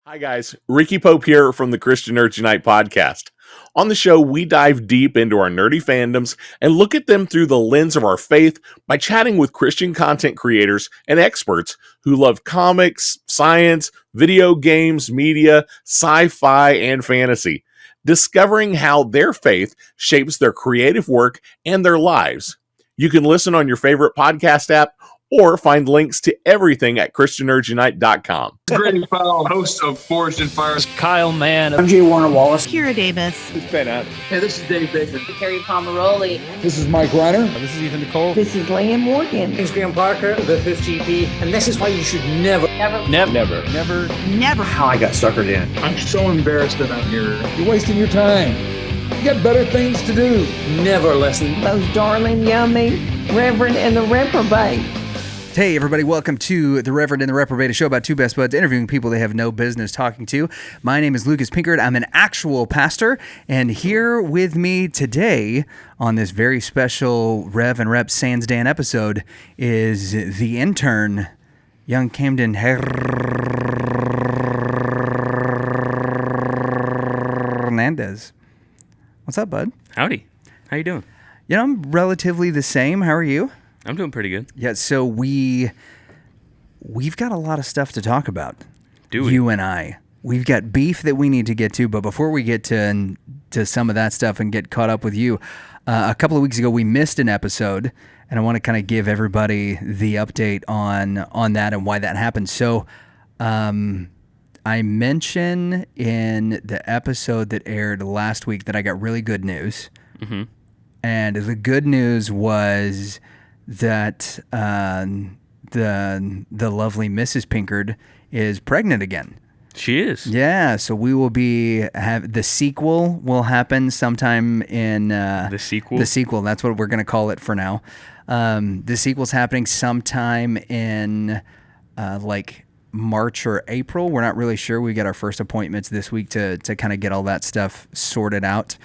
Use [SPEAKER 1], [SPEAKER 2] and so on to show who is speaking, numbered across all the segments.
[SPEAKER 1] Hi, guys. Ricky Pope here from the Christian Nerds Unite podcast. On the show, we dive deep into our nerdy fandoms and look at them through the lens of our faith by chatting with Christian content creators and experts who love comics, science, video games, media, sci-fi, and fantasy, discovering how their faith shapes their creative work and their lives. You can listen on your favorite podcast app or find links to everything at ChristianNerdsUnite.com.
[SPEAKER 2] Grady Powell, host of Forged in Fire.
[SPEAKER 3] Kyle Mann.
[SPEAKER 4] I'm J. Warner Wallace.
[SPEAKER 5] Kira Davis.
[SPEAKER 2] This is Ben Adams. Hey, this is Dave Baker.
[SPEAKER 5] Carrie Pomeroli.
[SPEAKER 4] This is Mike Reiner.
[SPEAKER 3] This is Ethan Nicole.
[SPEAKER 5] This is Leah Morgan.
[SPEAKER 6] It's Graham Parker, the 5th GP, and this is why you should never.
[SPEAKER 4] How I got suckered in.
[SPEAKER 2] I'm so embarrassed that I'm here.
[SPEAKER 4] You're wasting your time. You got better things to do.
[SPEAKER 6] Never listen.
[SPEAKER 5] Those darling, yummy Reverend and the Reprobate.
[SPEAKER 7] Hey everybody, welcome to the Reverend and the Reprobate, a show about two best buds interviewing people they have no business talking to. My name is Lucas Pinkard. I'm an actual pastor, and here with me today on this very special Rev and Rep Sans Dan episode is the intern, young Camden Hernandez. What's up, bud?
[SPEAKER 3] Howdy. How you doing?
[SPEAKER 7] You know, I'm relatively the same. How are you?
[SPEAKER 3] I'm doing pretty good.
[SPEAKER 7] Yeah, so we've got a lot of stuff to talk about.
[SPEAKER 3] Do we?
[SPEAKER 7] You and I. We've got beef that we need to get to, but before we get to some of that stuff and get caught up with you, a couple of weeks ago we missed an episode, and I want to kind of give everybody the update on that and why that happened. So I mentioned in the episode that aired last week that I got really good news. Mm-hmm. And the good news was that the lovely Mrs. Pinkard is pregnant again.
[SPEAKER 3] She is.
[SPEAKER 7] Yeah, so we will the sequel will happen sometime in
[SPEAKER 3] the sequel.
[SPEAKER 7] The sequel. That's what we're going to call it for now. The sequel's happening sometime in like March or April. We're not really sure. We got our first appointments this week to kind of get all that stuff sorted out.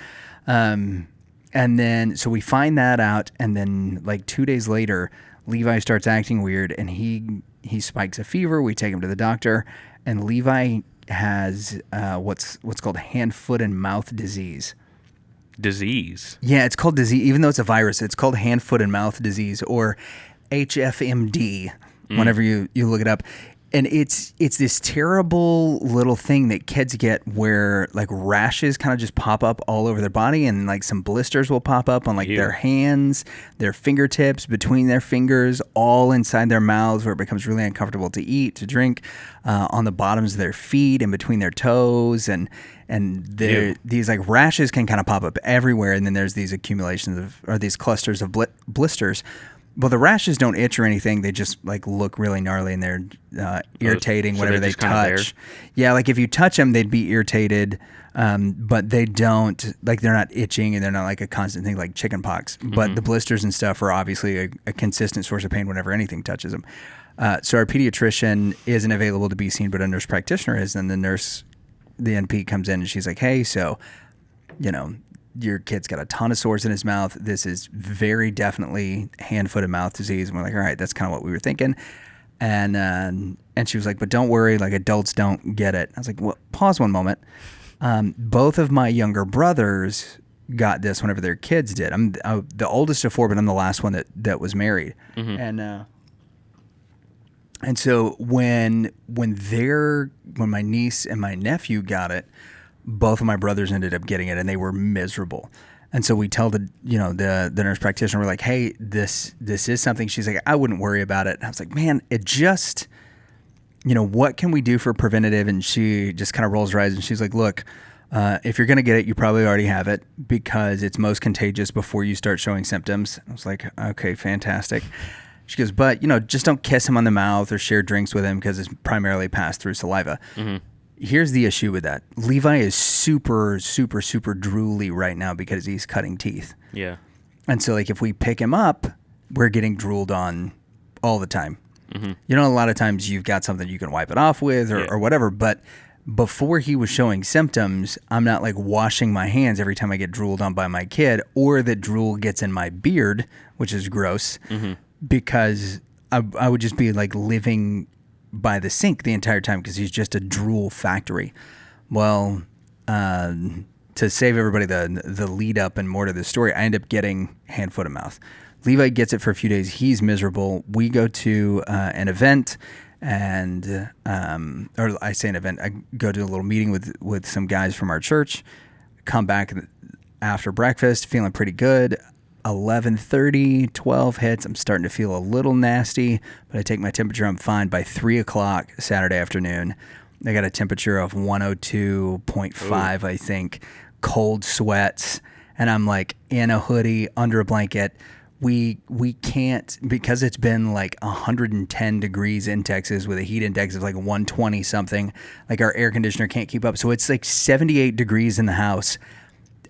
[SPEAKER 7] And then, so we find that out, and then like 2 days later, Levi starts acting weird, and he spikes a fever. We take him to the doctor, and Levi has what's called hand, foot, and mouth disease.
[SPEAKER 3] Disease?
[SPEAKER 7] Yeah, it's called disease. Even though it's a virus, it's called hand, foot, and mouth disease, or HFMD, whenever you look it up. And it's this terrible little thing that kids get where like rashes kind of just pop up all over their body, and like some blisters will pop up on like their hands, their fingertips, between their fingers, all inside their mouths, where it becomes really uncomfortable to eat, to drink, on the bottoms of their feet and between their toes, and these like rashes can kind of pop up everywhere, and then there's these accumulations or these clusters of blisters. Well, the rashes don't itch or anything. They just like look really gnarly, and they're irritating whenever they touch. Yeah, like if you touch them, they'd be irritated, but they don't, like they're not itching, and they're not like a constant thing like chicken pox. But the blisters and stuff are obviously a consistent source of pain whenever anything touches them. So our pediatrician isn't available to be seen, but a nurse practitioner is, and the NP comes in, and she's like, hey, so, you know, your kid's got a ton of sores in his mouth. This is very definitely hand, foot, and mouth disease. And we're like, all right, that's kind of what we were thinking. And she was like, but don't worry, like adults don't get it. I was like, well, pause one moment. Both of my younger brothers got this whenever their kids did. I'm the oldest of four, but I'm the last one that was married. Mm-hmm. And so when my niece and my nephew got it, both of my brothers ended up getting it, and they were miserable. And so we tell the nurse practitioner, we're like, hey, this is something. She's like, I wouldn't worry about it. And I was like, man, it just, what can we do for preventative? And she just kind of rolls her eyes, and she's like, look, if you're going to get it, you probably already have it, because it's most contagious before you start showing symptoms. I was like, okay, fantastic. She goes, but, just don't kiss him on the mouth or share drinks with him, because it's primarily passed through saliva. Mm-hmm. Here's the issue with that. Levi is super, super, super drooly right now because he's cutting teeth.
[SPEAKER 3] Yeah.
[SPEAKER 7] And so, like, if we pick him up, we're getting drooled on all the time. Mm-hmm. A lot of times you've got something you can wipe it off with or whatever, but before he was showing symptoms, I'm not, like, washing my hands every time I get drooled on by my kid, or that drool gets in my beard, which is gross, because I would just be, like, living by the sink the entire time because he's just a drool factory. Well, to save everybody the lead up and more to the story, I end up getting hand, foot, and mouth. Levi gets it for a few days. He's miserable. We go to an event, and or I say an event. I go to a little meeting with some guys from our church. Come back after breakfast, feeling pretty good. 11:30, 12 hits. I'm starting to feel a little nasty, but I take my temperature. I'm fine. By 3 o'clock Saturday afternoon, I got a temperature of 102.5, I think. Cold sweats, and I'm like in a hoodie under a blanket. We can't, because it's been like 110 degrees in Texas with a heat index of like 120 something. Like our air conditioner can't keep up. So it's like 78 degrees in the house.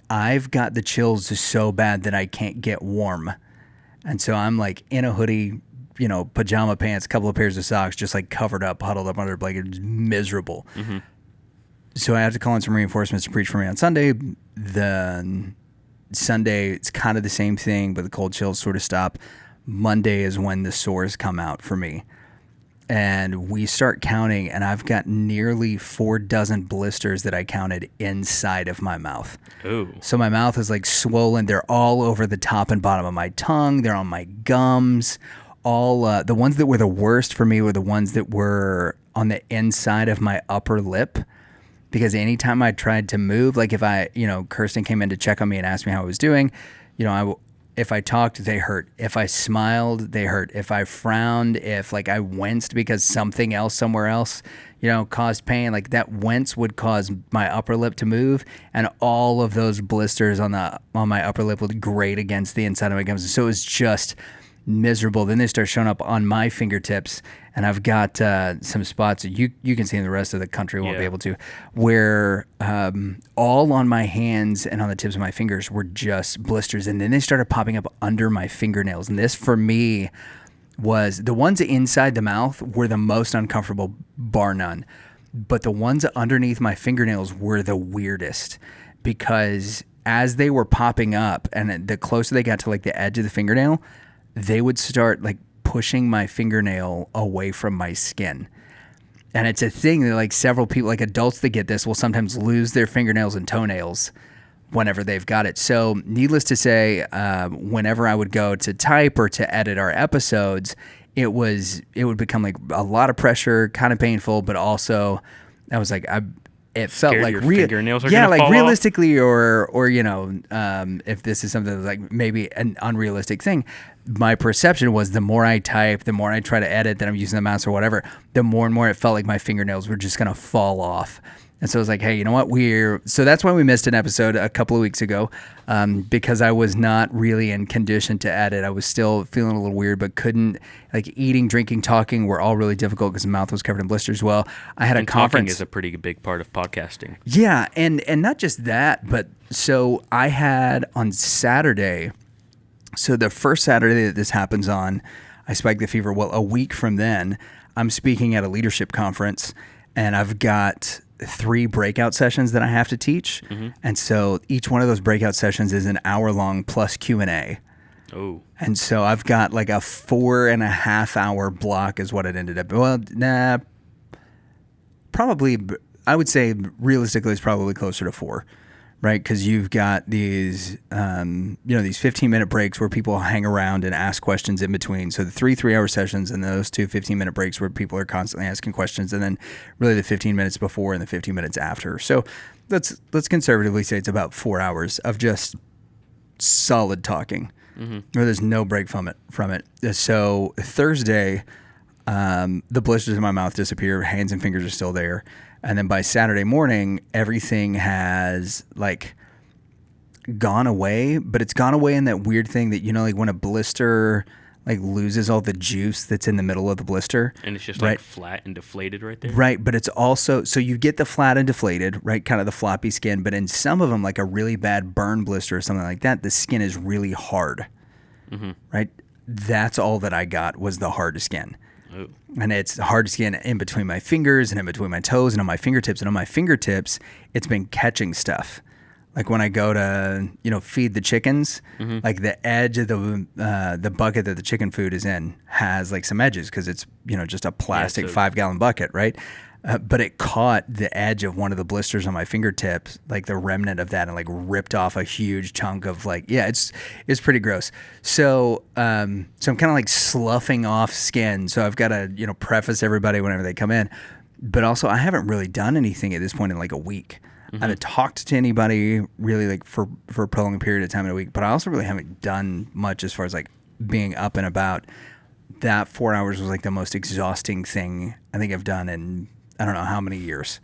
[SPEAKER 7] I've got the chills so bad that I can't get warm. And so I'm like in a hoodie, pajama pants, a couple of pairs of socks, just like covered up, huddled up under a blanket, just miserable. Mm-hmm. So I have to call in some reinforcements to preach for me on Sunday. The Sunday, it's kind of the same thing, but the cold chills sort of stop. Monday is when the sores come out for me. And we start counting, and I've got nearly 4 dozen blisters that I counted inside of my mouth.
[SPEAKER 3] Ooh.
[SPEAKER 7] So my mouth is like swollen. They're all over the top and bottom of my tongue. They're on my gums. All the ones that were the worst for me were the ones that were on the inside of my upper lip. Because anytime I tried to move, like if Kirsten came in to check on me and asked me how I was doing, if I talked, they hurt. If I smiled, they hurt. If I frowned, if like I winced because something else somewhere else, caused pain, like that wince would cause my upper lip to move, and all of those blisters on my upper lip would grate against the inside of my gums. So it was just miserable. Then they start showing up on my fingertips, and I've got some spots that you can see in the rest of the country won't be able to, where all on my hands and on the tips of my fingers were just blisters, and then they started popping up under my fingernails. And this for me was the ones inside the mouth were the most uncomfortable, bar none, but the ones underneath my fingernails were the weirdest, because as they were popping up and the closer they got to like the edge of the fingernail, they would start like pushing my fingernail away from my skin. And it's a thing that like several people, like adults that get this, will sometimes lose their fingernails and toenails whenever they've got it. So needless to say, whenever I would go to type or to edit our episodes, it would become like a lot of pressure, kind of painful, but also I was like, it felt
[SPEAKER 3] Scared
[SPEAKER 7] like
[SPEAKER 3] your fingernails are gonna
[SPEAKER 7] like
[SPEAKER 3] fall
[SPEAKER 7] realistically, or if this is something that's like maybe an unrealistic thing, my perception was the more I type, the more I try to edit, that I'm using the mouse or whatever, the more and more it felt like my fingernails were just gonna fall off. And so I was like, hey, you know what? So that's why we missed an episode a couple of weeks ago, because I was not really in condition to edit. I was still feeling a little weird, but couldn't, like eating, drinking, talking were all really difficult because the mouth was covered in blisters. Well, I had a conference.
[SPEAKER 3] Talking is a pretty big part of podcasting.
[SPEAKER 7] Yeah, and not just that, but so I had on Saturday, so the first Saturday that this happens on, I spiked the fever. Well, a week from then, I'm speaking at a leadership conference, and I've got 3 breakout sessions that I have to teach. Mm-hmm. And so each one of those breakout sessions is an hour long plus Q&A.
[SPEAKER 3] Oh.
[SPEAKER 7] And so I've got like a 4.5 hour block is what it ended up. Well, probably, I would say realistically it's probably closer to 4, right? Because you've got these, these 15-minute breaks where people hang around and ask questions in between. So the 3-hour sessions and those 2 15-minute breaks where people are constantly asking questions, and then really the 15 minutes before and the 15 minutes after. So let's conservatively say it's about 4 hours of just solid talking, where there's no break from it. So Thursday, the blisters in my mouth disappear, hands and fingers are still there. And then by Saturday morning, everything has like gone away, but it's gone away in that weird thing that, like when a blister like loses all the juice that's in the middle of the blister.
[SPEAKER 3] And it's just
[SPEAKER 7] right?
[SPEAKER 3] like flat and deflated right there.
[SPEAKER 7] Right. But it's also, so you get the flat and deflated, right? Kind of the floppy skin. But in some of them, like a really bad burn blister or something like that, the skin is really hard, right? That's all that I got was the hard skin.
[SPEAKER 3] Oh.
[SPEAKER 7] And it's hard skin in between my fingers and in between my toes and on my fingertips. And on my fingertips, it's been catching stuff. Like when I go to, feed the chickens, like the edge of the bucket that the chicken food is in has like some edges because it's, just a plastic 5-gallon bucket, right? But it caught the edge of one of the blisters on my fingertips, like the remnant of that, and like ripped off a huge chunk of it's pretty gross. So I'm kind of like sloughing off skin. So I've got to, preface everybody whenever they come in. But also I haven't really done anything at this point in like a week. I haven't talked to anybody really like for a prolonged period of time in a week, but I also really haven't done much as far as like being up and about. That 4 hours was like the most exhausting thing I think I've done in I don't know how many years.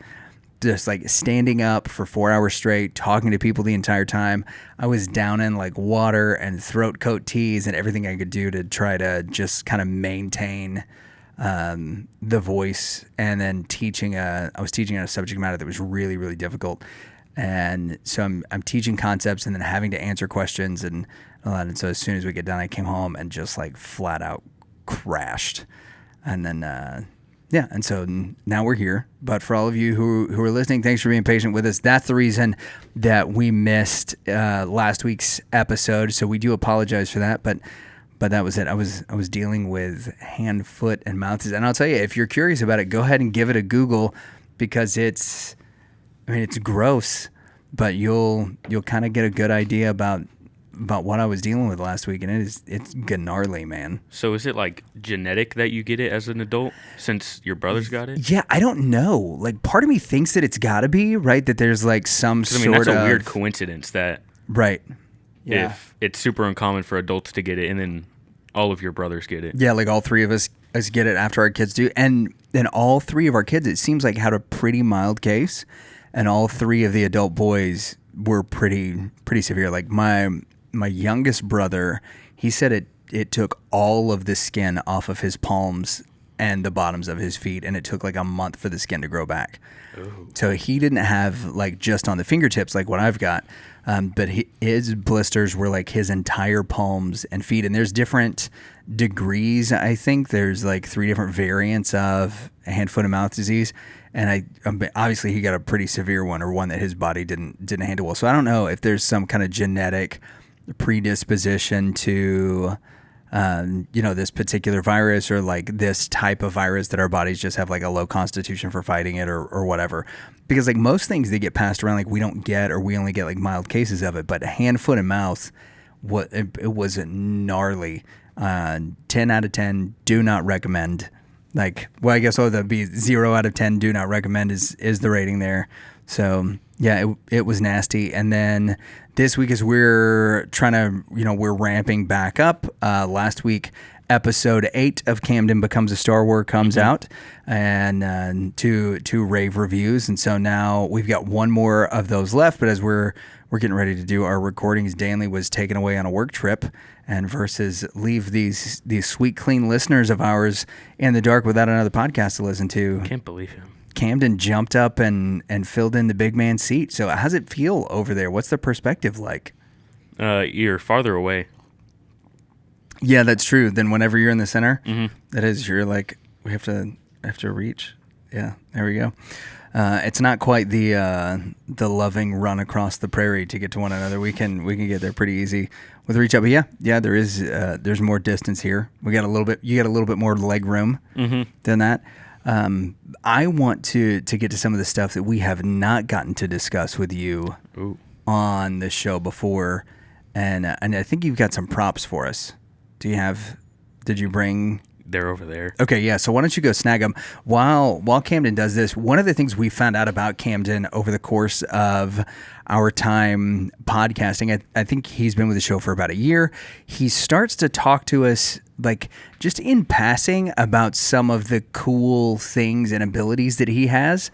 [SPEAKER 7] Just like standing up for 4 hours straight, talking to people the entire time. I was down in like water and throat coat teas and everything I could do to try to just kind of maintain the voice, and then I was teaching on a subject matter that was really, really difficult. And so I'm teaching concepts and then having to answer questions and all that. And so as soon as we get done, I came home and just like flat out crashed. And then, and so now we're here. But for all of you who are listening, thanks for being patient with us. That's the reason that we missed last week's episode. So we do apologize for that, but that was it. I was dealing with hand, foot, and mouth disease. And I'll tell you, if you're curious about it, go ahead and give it a Google because it's gross, but you'll kind of get a good idea about what I was dealing with last week, and it's gnarly, man.
[SPEAKER 3] So is it like genetic that you get it as an adult since your brothers got it?
[SPEAKER 7] Yeah, I don't know. Like part of me thinks that it's got to be, right? That there's like some
[SPEAKER 3] that's a weird coincidence that
[SPEAKER 7] right. Yeah.
[SPEAKER 3] If it's super uncommon for adults to get it, and then all of your brothers get it.
[SPEAKER 7] Yeah, like all three of us get it after our kids do. And then all three of our kids, it seems like, had a pretty mild case. And all three of the adult boys were pretty severe. Like my youngest brother, he said it took all of the skin off of his palms and the bottoms of his feet, and it took like a month for the skin to grow back. Ooh. So he didn't have like just on the fingertips like what I've got, but his blisters were like his entire palms and feet. And there's different degrees. I think there's like 3 different variants of hand, foot, and mouth disease. And obviously he got a pretty severe one, or one that his body didn't handle well. So I don't know if there's some kind of genetic predisposition to this particular virus, or like this type of virus that our bodies just have like a low constitution for fighting it, or whatever. Because like most things that get passed around, like we don't get, or we only get like mild cases of it. But hand, foot, and mouth, it was gnarly. 10 out of 10, do not recommend. Like, well, I guess that'd be 0 out of 10, do not recommend is the rating there. So yeah, it was nasty. And then this week, as we're trying to, we're ramping back up. Last week, episode 8 of Camden Becomes a Star Wars comes out, and two rave reviews. And so now we've got one more of those left. But as we're getting ready to do our recordings, Danley was taken away on a work trip, and versus leave these sweet, clean listeners of ours in the dark without another podcast to listen to.
[SPEAKER 3] Can't believe him.
[SPEAKER 7] Camden jumped up and filled in the big man seat. So how's it feel over there? What's the perspective like?
[SPEAKER 3] You're farther away.
[SPEAKER 7] Yeah, that's true. Then whenever you're in the center, that is, you're like, we have to reach. Yeah, there we go. It's not quite the loving run across the prairie to get to one another. We can get there pretty easy with reach up. But yeah, there is there's more distance here. You got a little bit more leg room than that. I want to get to some of the stuff that we have not gotten to discuss with you on the show before, and I think you've got some props for us. Did you bring?
[SPEAKER 3] They're over there. Okay,
[SPEAKER 7] yeah. So why don't you go snag them while Camden does this? One of the things we found out about Camden over the course of our time podcasting, I think he's been with the show for about a year. He starts to talk to us like just in passing about some of the cool things and abilities that he has.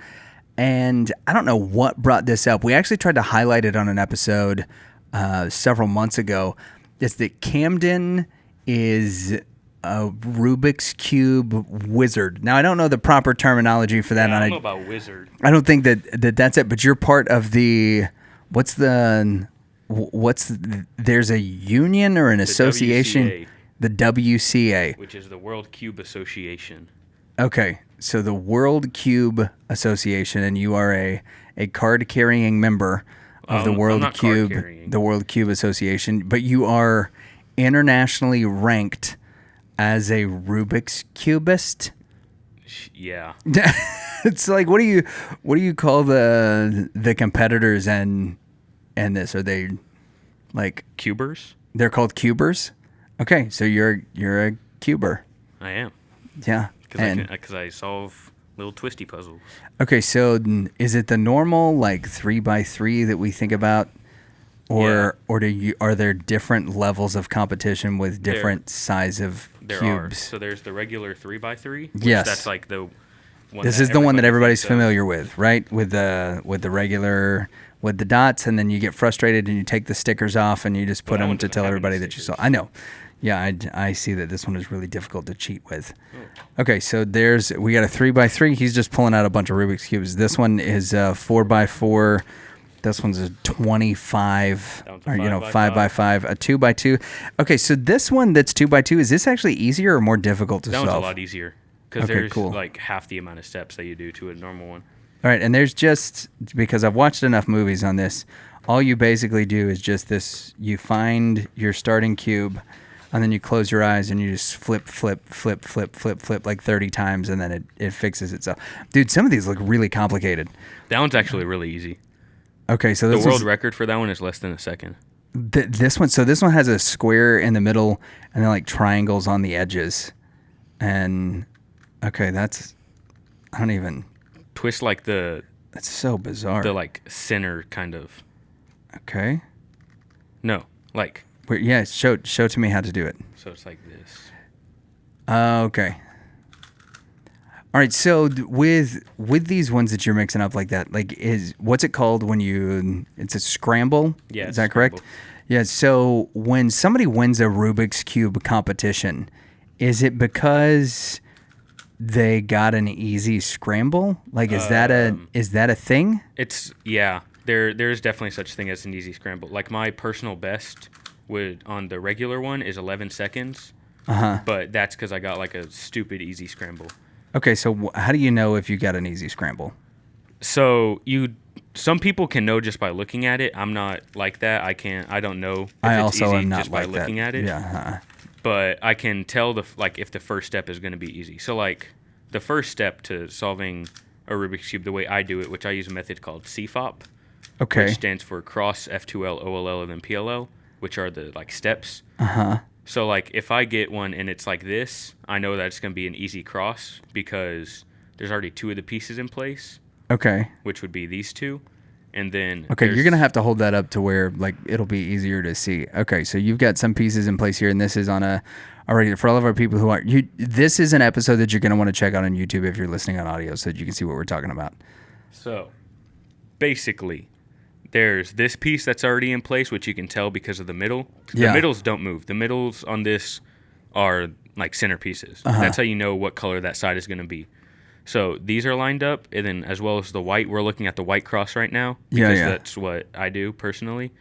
[SPEAKER 7] And I don't know what brought this up. We actually tried to highlight it on an episode several months ago. It's that Camden is a Rubik's Cube wizard. Now, I don't know the proper terminology for that.
[SPEAKER 3] I don't know about wizard.
[SPEAKER 7] I don't think that's it, but you're part of the, there's a union or an association?
[SPEAKER 3] WCA,
[SPEAKER 7] the WCA.
[SPEAKER 3] which is the World Cube Association.
[SPEAKER 7] Okay, so the World Cube Association, and you are a card-carrying member of the
[SPEAKER 3] I'm
[SPEAKER 7] World
[SPEAKER 3] not
[SPEAKER 7] Cube,
[SPEAKER 3] card-carrying.
[SPEAKER 7] the World Cube Association, but you are internationally ranked as a Rubik's cubist.
[SPEAKER 3] Yeah.
[SPEAKER 7] It's like, what do you call the competitors and this? Are they like
[SPEAKER 3] Cubers?
[SPEAKER 7] they're called cubers? Okay, so you're a cuber.
[SPEAKER 3] I am.
[SPEAKER 7] Yeah.
[SPEAKER 3] Because I solve little twisty puzzles.
[SPEAKER 7] Okay, so is it the normal like 3x3 that we think about, or are there different levels of competition with different size of
[SPEAKER 3] There
[SPEAKER 7] cubes?
[SPEAKER 3] are. So there's the regular 3x3. Which
[SPEAKER 7] Yes.
[SPEAKER 3] That's like the one
[SPEAKER 7] This
[SPEAKER 3] that
[SPEAKER 7] is the one that everybody's
[SPEAKER 3] thinks of.
[SPEAKER 7] familiar with, right? With the regular with the dots, and then you get frustrated and you take the stickers off and you just put
[SPEAKER 3] that
[SPEAKER 7] them
[SPEAKER 3] one
[SPEAKER 7] to
[SPEAKER 3] doesn't
[SPEAKER 7] tell
[SPEAKER 3] have any
[SPEAKER 7] everybody that you saw.
[SPEAKER 3] stickers.
[SPEAKER 7] I know. Yeah, I see that this one is really difficult to cheat with.
[SPEAKER 3] Oh.
[SPEAKER 7] Okay, so we got a 3x3. He's just pulling out a bunch of Rubik's cubes. This one is 4x4. This one's a 25,
[SPEAKER 3] That one's a
[SPEAKER 7] or
[SPEAKER 3] 5x5.
[SPEAKER 7] 5x5, a 2x2. Okay, so this one that's 2x2, is this actually easier or more difficult to
[SPEAKER 3] That
[SPEAKER 7] solve?
[SPEAKER 3] one's a lot easier. Because
[SPEAKER 7] Okay,
[SPEAKER 3] there's
[SPEAKER 7] cool.
[SPEAKER 3] like half the amount of steps that you do to a normal one.
[SPEAKER 7] All right, and there's just, because I've watched enough movies on this, all you basically do is just this, you find your starting cube, and then you close your eyes and you just flip like 30 times, and then it fixes itself. Dude, some of these look really complicated.
[SPEAKER 3] That one's actually really easy.
[SPEAKER 7] Okay, so
[SPEAKER 3] The
[SPEAKER 7] this
[SPEAKER 3] world record for that one is less than a second.
[SPEAKER 7] this one has a square in the middle and then like triangles on the edges. And okay, I don't even,
[SPEAKER 3] Twist like the
[SPEAKER 7] that's so bizarre.
[SPEAKER 3] like center kind of.
[SPEAKER 7] Okay.
[SPEAKER 3] No, like
[SPEAKER 7] Yeah, show to me how to do it.
[SPEAKER 3] so it's like this.
[SPEAKER 7] Okay. All right. So with these ones that you're mixing up like that, like what's it called when it's a scramble?
[SPEAKER 3] Yeah,
[SPEAKER 7] Is
[SPEAKER 3] it's
[SPEAKER 7] that correct?
[SPEAKER 3] scramble.
[SPEAKER 7] Yeah. So when somebody wins a Rubik's Cube competition, is it because they got an easy scramble? Like, is that a thing?
[SPEAKER 3] There's definitely such thing as an easy scramble. Like my personal best on the regular one is 11 seconds. But that's because I got like a stupid easy scramble.
[SPEAKER 7] Okay. So how do you know if you got an easy scramble?
[SPEAKER 3] So some people can know just by looking at it. I'm not like that. I don't know if
[SPEAKER 7] I
[SPEAKER 3] it's
[SPEAKER 7] also
[SPEAKER 3] easy
[SPEAKER 7] am not
[SPEAKER 3] just by
[SPEAKER 7] like that.
[SPEAKER 3] looking at it.
[SPEAKER 7] Yeah.
[SPEAKER 3] But I can tell if the first step is going to be easy. So like the first step to solving a Rubik's Cube the way I do it, which I use a method called CFOP,
[SPEAKER 7] Okay.
[SPEAKER 3] which stands for cross, F2L, OLL, and then PLL, which are the like steps. So like if I get one and it's like this, I know that it's going to be an easy cross because there's already two of the pieces in place,
[SPEAKER 7] Okay.
[SPEAKER 3] which would be these two. And then
[SPEAKER 7] Okay, you're
[SPEAKER 3] there's-
[SPEAKER 7] gonna have to hold that up to where like it'll be easier to see. Okay, so you've got some pieces in place here, and this is on already for all of our people who are you. This is an episode that you're gonna want to check out on YouTube if you're listening on audio, so that you can see what we're talking about.
[SPEAKER 3] So basically, there's this piece that's already in place, which you can tell because of the middle.
[SPEAKER 7] Yeah.
[SPEAKER 3] The middles don't move. The middles on this are like center pieces. That's how you know what color that side is going to be. So these are lined up, and then as well as the white, we're looking at the white cross right now because that's what I do personally.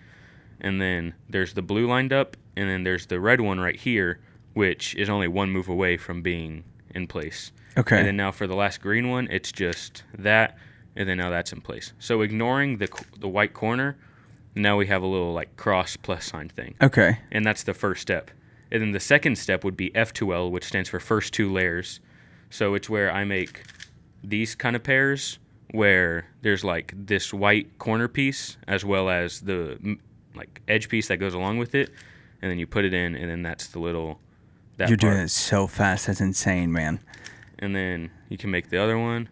[SPEAKER 3] And then there's the blue lined up, and then there's the red one right here, which is only one move away from being in place.
[SPEAKER 7] Okay.
[SPEAKER 3] And then now for the last green one, it's just that, and then now that's in place. So ignoring the white corner, now we have a little like cross plus sign thing.
[SPEAKER 7] Okay.
[SPEAKER 3] And that's the first step. And then the second step would be F2L, which stands for first two layers. So it's where I make these kind of pairs where there's like this white corner piece as well as the like edge piece that goes along with it, and then you put it in, and then that's the little that
[SPEAKER 7] You're
[SPEAKER 3] part.
[SPEAKER 7] doing it so fast. That's insane, man.
[SPEAKER 3] And then you can make the other one,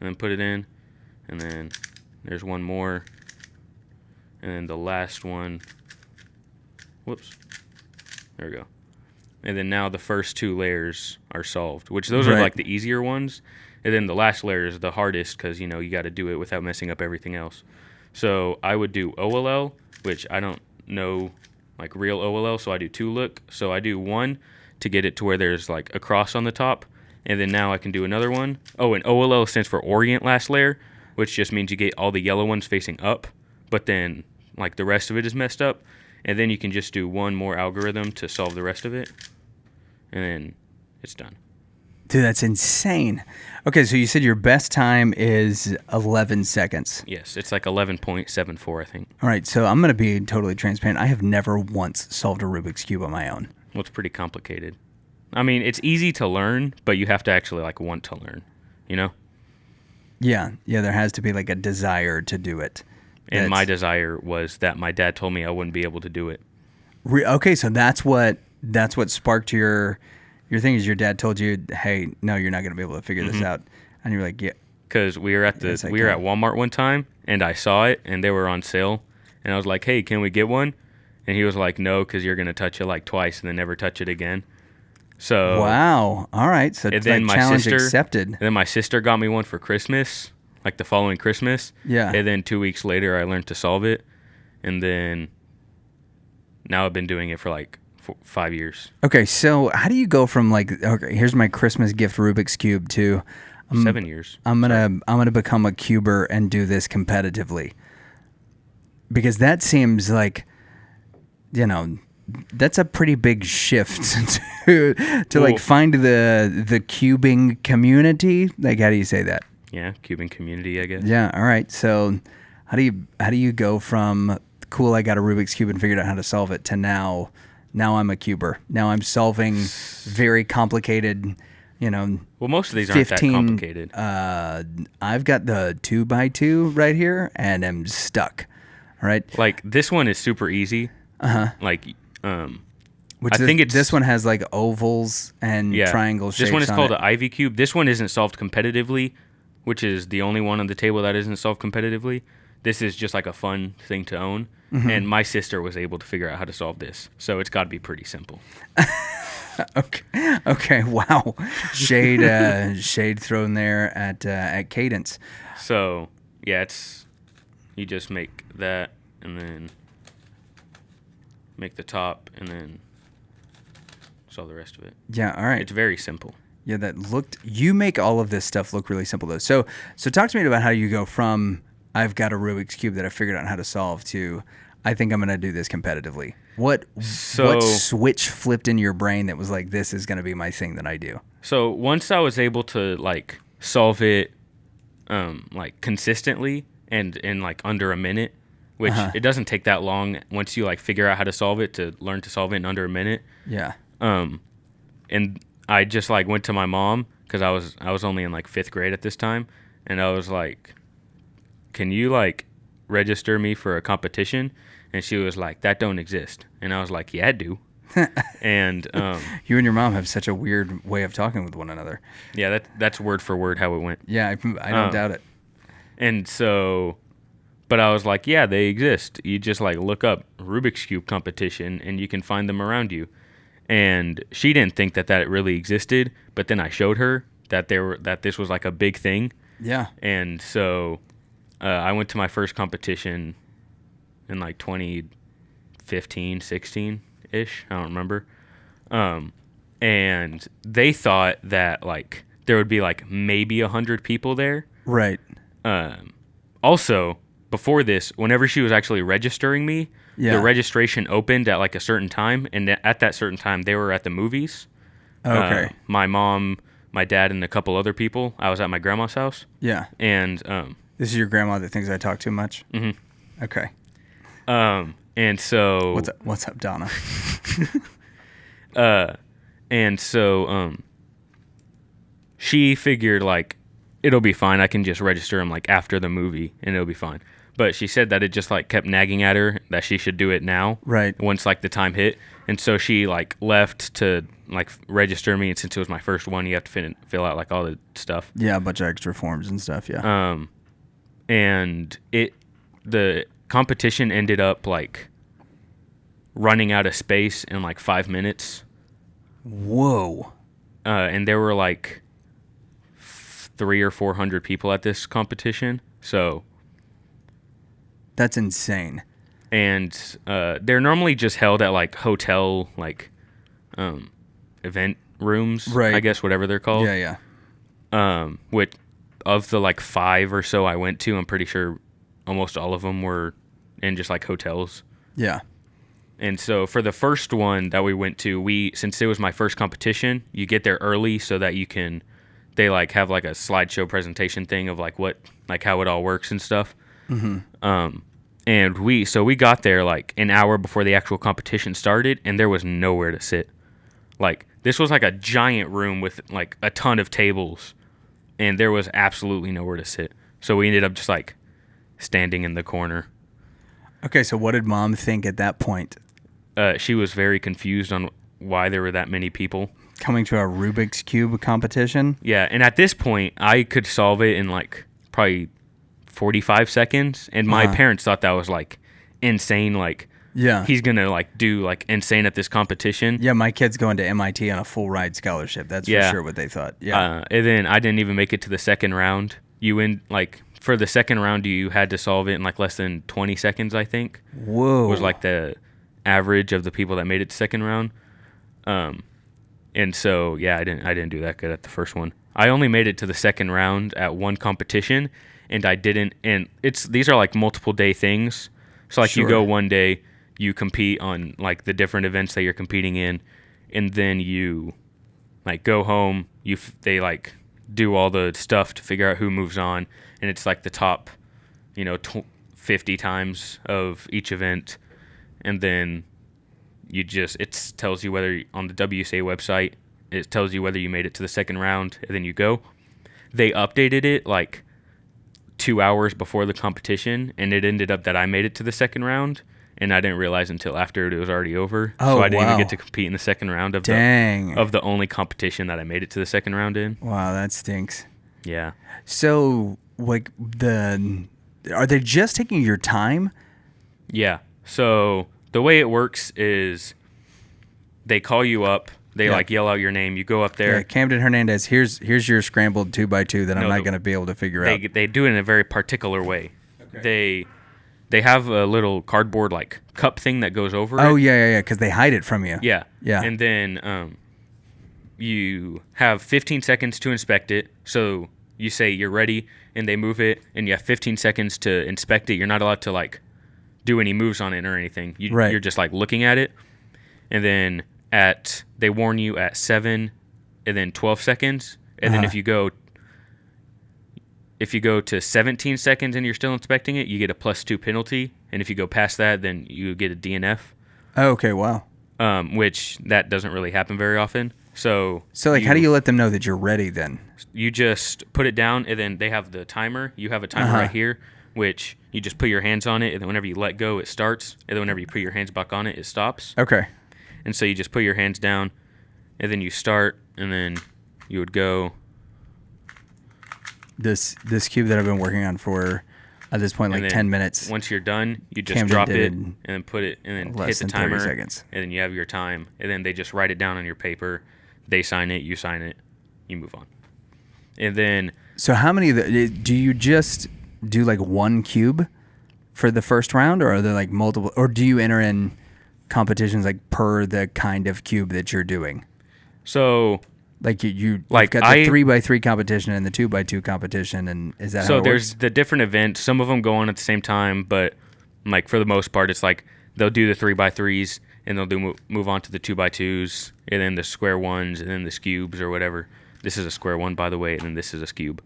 [SPEAKER 3] and then put it in, and then there's one more, and then the last one. Whoops. There we go. And then now the first two layers are solved, which those are
[SPEAKER 7] Right.
[SPEAKER 3] like the easier ones. And then the last layer is the hardest because, you got to do it without messing up everything else. So I would do OLL, which I don't know like real OLL, so I do two look. So I do one to get it to where there's like a cross on the top. And then now I can do another one. Oh, and OLL stands for Orient Last Layer, which just means you get all the yellow ones facing up, but then like the rest of it is messed up. And then you can just do one more algorithm to solve the rest of it. And then it's done.
[SPEAKER 7] Dude, that's insane. Okay, so you said your best time is 11 seconds.
[SPEAKER 3] Yes, it's like 11.74, I think.
[SPEAKER 7] All right, so I'm going to be totally transparent. I have never once solved a Rubik's Cube on my own.
[SPEAKER 3] Well, it's pretty complicated. I mean, it's easy to learn, but you have to actually like want to learn, you know?
[SPEAKER 7] Yeah, there has to be like a desire to do it.
[SPEAKER 3] And my desire was that my dad told me I wouldn't be able to do it.
[SPEAKER 7] Okay, so that's what sparked your thing is your dad told you, hey, no, you're not going to be able to figure this out. And you're like, yeah.
[SPEAKER 3] Because we were at at Walmart one time, and I saw it, and they were on sale. And I was like, hey, can we get one? And he was like, no, because you're going to touch it like twice and then never touch it again. So
[SPEAKER 7] wow. All right. So it's like challenge accepted.
[SPEAKER 3] And then my sister got me one for Christmas, like the following Christmas.
[SPEAKER 7] Yeah.
[SPEAKER 3] And then 2 weeks later, I learned to solve it. And then now I've been doing it for like 5 years.
[SPEAKER 7] Okay, so how do you go from like, okay, here's my Christmas gift Rubik's Cube to
[SPEAKER 3] 7 years.
[SPEAKER 7] I'm gonna become a cuber and do this competitively, because that seems like, you know, that's a pretty big shift to like find the cubing community. Like, how do you say that?
[SPEAKER 3] Yeah, cubing community, I guess.
[SPEAKER 7] Yeah. All right. So how do you go from cool, I got a Rubik's Cube and figured out how to solve it, to now I'm a cuber. Now I'm solving very complicated, you know.
[SPEAKER 3] Well, most of these aren't that complicated.
[SPEAKER 7] I've got the 2x2 right here, and I'm stuck. All right.
[SPEAKER 3] Like, this one is super easy. Like,
[SPEAKER 7] Which this one has like ovals and triangle shapes.
[SPEAKER 3] This one is
[SPEAKER 7] on
[SPEAKER 3] called
[SPEAKER 7] it.
[SPEAKER 3] the Ivy Cube. This one isn't solved competitively, which is the only one on the table that isn't solved competitively. This is just like a fun thing to own. Mm-hmm. And my sister was able to figure out how to solve this. So it's got to be pretty simple.
[SPEAKER 7] Okay. Wow. Shade thrown there at Cadence.
[SPEAKER 3] So, yeah, you just make that and then make the top and then solve the rest of it.
[SPEAKER 7] Yeah, all right.
[SPEAKER 3] It's very simple.
[SPEAKER 7] Yeah, you make all of this stuff look really simple though. So talk to me about how you go from I've got a Rubik's Cube that I figured out how to solve to I think I'm going to do this competitively. What switch flipped in your brain that was like, this is going to be my thing that I do?
[SPEAKER 3] So once I was able to like solve it like consistently and in like under a minute, which it doesn't take that long once you like figure out how to solve it, to learn to solve it in under a minute.
[SPEAKER 7] Yeah.
[SPEAKER 3] And I just like went to my mom, because I was only in like 5th grade at this time, and I was like, can you like register me for a competition? And she was like, that don't exist. And I was like, yeah, it do. And
[SPEAKER 7] you and your mom have such a weird way of talking with one another.
[SPEAKER 3] Yeah, that's word for word how it went.
[SPEAKER 7] Yeah, I don't doubt it.
[SPEAKER 3] And so, but I was like, yeah, they exist. You just like look up Rubik's Cube competition and you can find them around you. And she didn't think that really existed, but then I showed her that this was like a big thing.
[SPEAKER 7] Yeah. And
[SPEAKER 3] so I went to my first competition in like 2015, 16-ish. I don't remember. And they thought that like there would be like maybe 100 people there.
[SPEAKER 7] Right.
[SPEAKER 3] Also, before this, whenever she was actually registering me, the registration opened at like a certain time, and at that certain time, they were at the movies.
[SPEAKER 7] Okay.
[SPEAKER 3] My mom, my dad, and a couple other people. I was at my grandma's house.
[SPEAKER 7] Yeah.
[SPEAKER 3] And
[SPEAKER 7] this is your grandma that thinks I talk too much?
[SPEAKER 3] Mm-hmm.
[SPEAKER 7] Okay.
[SPEAKER 3] And so
[SPEAKER 7] what's up, Donna?
[SPEAKER 3] And so she figured like it'll be fine. I can just register him like after the movie and it'll be fine. But she said that it just like kept nagging at her that she should do it now.
[SPEAKER 7] Right.
[SPEAKER 3] Once like the time hit. And so she like left to like register me, and since it was my first one, you have to fill out like all the stuff.
[SPEAKER 7] Yeah, a bunch of extra forms and stuff, yeah.
[SPEAKER 3] And the competition ended up like running out of space in like 5 minutes.
[SPEAKER 7] Whoa.
[SPEAKER 3] And there were like 300 or 400 people at this competition. So
[SPEAKER 7] that's insane.
[SPEAKER 3] And they're normally just held at like hotel like event rooms,
[SPEAKER 7] right?
[SPEAKER 3] I guess, whatever they're called.
[SPEAKER 7] Yeah, yeah.
[SPEAKER 3] Which of the like 5 or so I went to, I'm pretty sure almost all of them were in just like hotels.
[SPEAKER 7] Yeah.
[SPEAKER 3] And so for the first one that we went to, since it was my first competition, you get there early so that they like have like a slideshow presentation thing of like how it all works and stuff. And we got there like an hour before the actual competition started, and there was nowhere to sit. Like, this was like a giant room with like a ton of tables, and there was absolutely nowhere to sit. So we ended up just like standing in the corner.
[SPEAKER 7] Okay, so what did Mom think at that point?
[SPEAKER 3] She was very confused on why there were that many people
[SPEAKER 7] Coming to a Rubik's Cube competition?
[SPEAKER 3] Yeah, and at this point, I could solve it in like probably 45 seconds, and my parents thought that was like insane. Like,
[SPEAKER 7] Yeah.
[SPEAKER 3] he's gonna like do like insane at this competition.
[SPEAKER 7] Yeah, my kid's going to MIT on a full ride scholarship. That's for sure what they thought. Yeah.
[SPEAKER 3] And then I didn't even make it to the second round. For the second round, you had to solve it in like less than 20 seconds, I think.
[SPEAKER 7] Whoa.
[SPEAKER 3] Was like the average of the people that made it to second round. And so I didn't do that good at the first one. I only made it to the second round at one competition, and I didn't. And these are like multiple day things. So like you go one day, you compete on like the different events that you're competing in, and then you like go home. They like do all the stuff to figure out who moves on, and it's like the top, 50 times of each event, and then it tells you whether on the WCA website, it tells you whether you made it to the second round, and then you go. They updated it like 2 hours before the competition, and it ended up that I made it to the second round, and I didn't realize until after it was already over.
[SPEAKER 7] Oh,
[SPEAKER 3] so I didn't
[SPEAKER 7] wow.
[SPEAKER 3] even get to compete in the second round of the only competition that I made it to the second round in.
[SPEAKER 7] Wow, that stinks.
[SPEAKER 3] Yeah.
[SPEAKER 7] So, like, are they just taking your time?
[SPEAKER 3] Yeah. So the way it works is they call you up. They like yell out your name. You go up there.
[SPEAKER 7] Yeah, Camden Hernandez, here's your scrambled 2x2 that I'm not going to be able to figure out.
[SPEAKER 3] They do it in a very particular way. Okay. They have a little cardboard like cup thing that goes over it.
[SPEAKER 7] Oh, yeah, because they hide it from you.
[SPEAKER 3] Yeah.
[SPEAKER 7] Yeah.
[SPEAKER 3] And then you have 15 seconds to inspect it. So you say you're ready, and they move it, and you have 15 seconds to inspect it. You're not allowed to like do any moves on it or anything. You're just like looking at it. And then they warn you at 7 and then 12 seconds. And then if you go to 17 seconds and you're still inspecting it, you get a +2 penalty. And if you go past that, then you get a DNF.
[SPEAKER 7] Oh, okay, wow.
[SPEAKER 3] Which that doesn't really happen very often. So
[SPEAKER 7] like, how do you let them know that you're ready then?
[SPEAKER 3] You just put it down, and then they have the timer. You have a timer right here, which you just put your hands on it, and then whenever you let go, it starts. And then whenever you put your hands back on it, it stops.
[SPEAKER 7] Okay.
[SPEAKER 3] And so you just put your hands down, and then you start, and then you would go.
[SPEAKER 7] This cube that I've been working on for, at this point, like 10 minutes.
[SPEAKER 3] Once you're done, you just
[SPEAKER 7] Camden
[SPEAKER 3] drop
[SPEAKER 7] did
[SPEAKER 3] it, and then put it, and then hit the timer.
[SPEAKER 7] 30 seconds.
[SPEAKER 3] And then you have your time. And then they just write it down on your paper. They sign it, you sign it, you move on. And then...
[SPEAKER 7] So how many do you just do like one cube for the first round, or are there like multiple, or do you enter in competitions like per the kind of cube that you're doing?
[SPEAKER 3] So...
[SPEAKER 7] Like you've got the 3x3 competition and the 2x2 competition, and is that how it
[SPEAKER 3] there's
[SPEAKER 7] works?
[SPEAKER 3] the different events. Some of them go on at the same time, but like for the most part, it's like they'll do the 3x3s, and they'll move on to the 2x2s, and then the square ones, and then the cubes or whatever. This is a square one, by the way, and then this is a cube.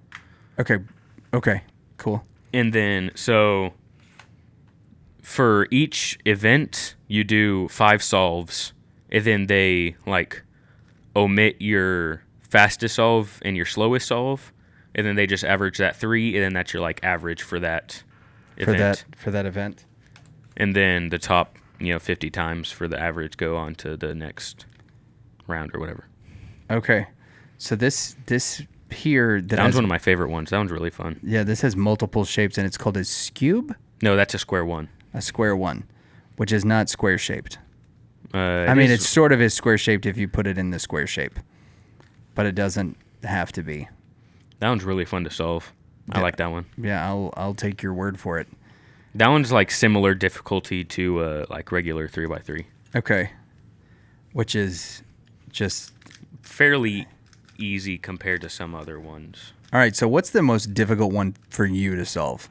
[SPEAKER 7] Okay, cool.
[SPEAKER 3] And then so for each event, you do 5 solves, and then they like omit your fastest solve and your slowest solve, and then they just average that 3, and then that's your like average for that event.
[SPEAKER 7] For that event.
[SPEAKER 3] And then the top 50 times for the average go on to the next round or whatever.
[SPEAKER 7] Okay, so this here
[SPEAKER 3] that one's one of my favorite ones. That one's really fun.
[SPEAKER 7] Yeah, this has multiple shapes, and it's called a cube.
[SPEAKER 3] No, that's a square one.
[SPEAKER 7] A square one, which is not square shaped.
[SPEAKER 3] It
[SPEAKER 7] sort of is square shaped if you put it in the square shape, but it doesn't have to be.
[SPEAKER 3] That one's really fun to solve. I like that one.
[SPEAKER 7] Yeah, I'll take your word for it.
[SPEAKER 3] That one's like similar difficulty to like regular 3x3.
[SPEAKER 7] Okay, which is just
[SPEAKER 3] fairly easy compared to some other ones.
[SPEAKER 7] All right, so what's the most difficult one for you to solve?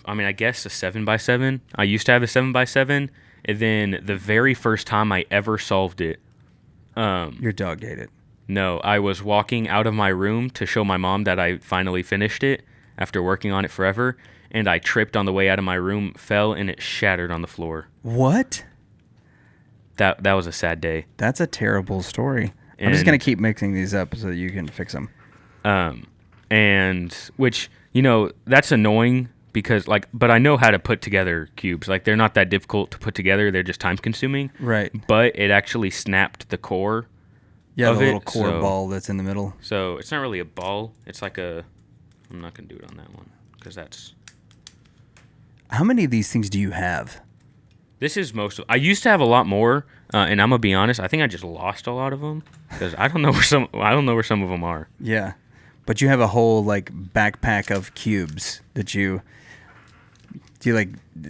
[SPEAKER 3] I mean, I guess a 7x7. I used to have a 7x7, and then the very first time I ever solved it,
[SPEAKER 7] Your dog ate it.
[SPEAKER 3] no, I was walking out of my room to show my mom that I finally finished it after working on it forever, and I tripped on the way out of my room, fell, and it shattered on the floor.
[SPEAKER 7] What?
[SPEAKER 3] That was a sad day.
[SPEAKER 7] That's a terrible story. I'm just
[SPEAKER 3] And-
[SPEAKER 7] going to keep mixing these up so that you can fix them.
[SPEAKER 3] And which, that's annoying because but I know how to put together cubes. Like, they're not that difficult to put together. They're just time consuming.
[SPEAKER 7] Right.
[SPEAKER 3] But it actually snapped the core.
[SPEAKER 7] Yeah,
[SPEAKER 3] of
[SPEAKER 7] the little
[SPEAKER 3] it,
[SPEAKER 7] core
[SPEAKER 3] so-
[SPEAKER 7] ball that's in the middle.
[SPEAKER 3] So it's not really a ball. It's like I'm not going to do it on that one because that's.
[SPEAKER 7] How many of these things do you have?
[SPEAKER 3] This is most of. I used to have a lot more, and I'm gonna be honest. I think I just lost a lot of them because I don't know where some. I don't know where some of them are.
[SPEAKER 7] Yeah. But you have a whole backpack of cubes that you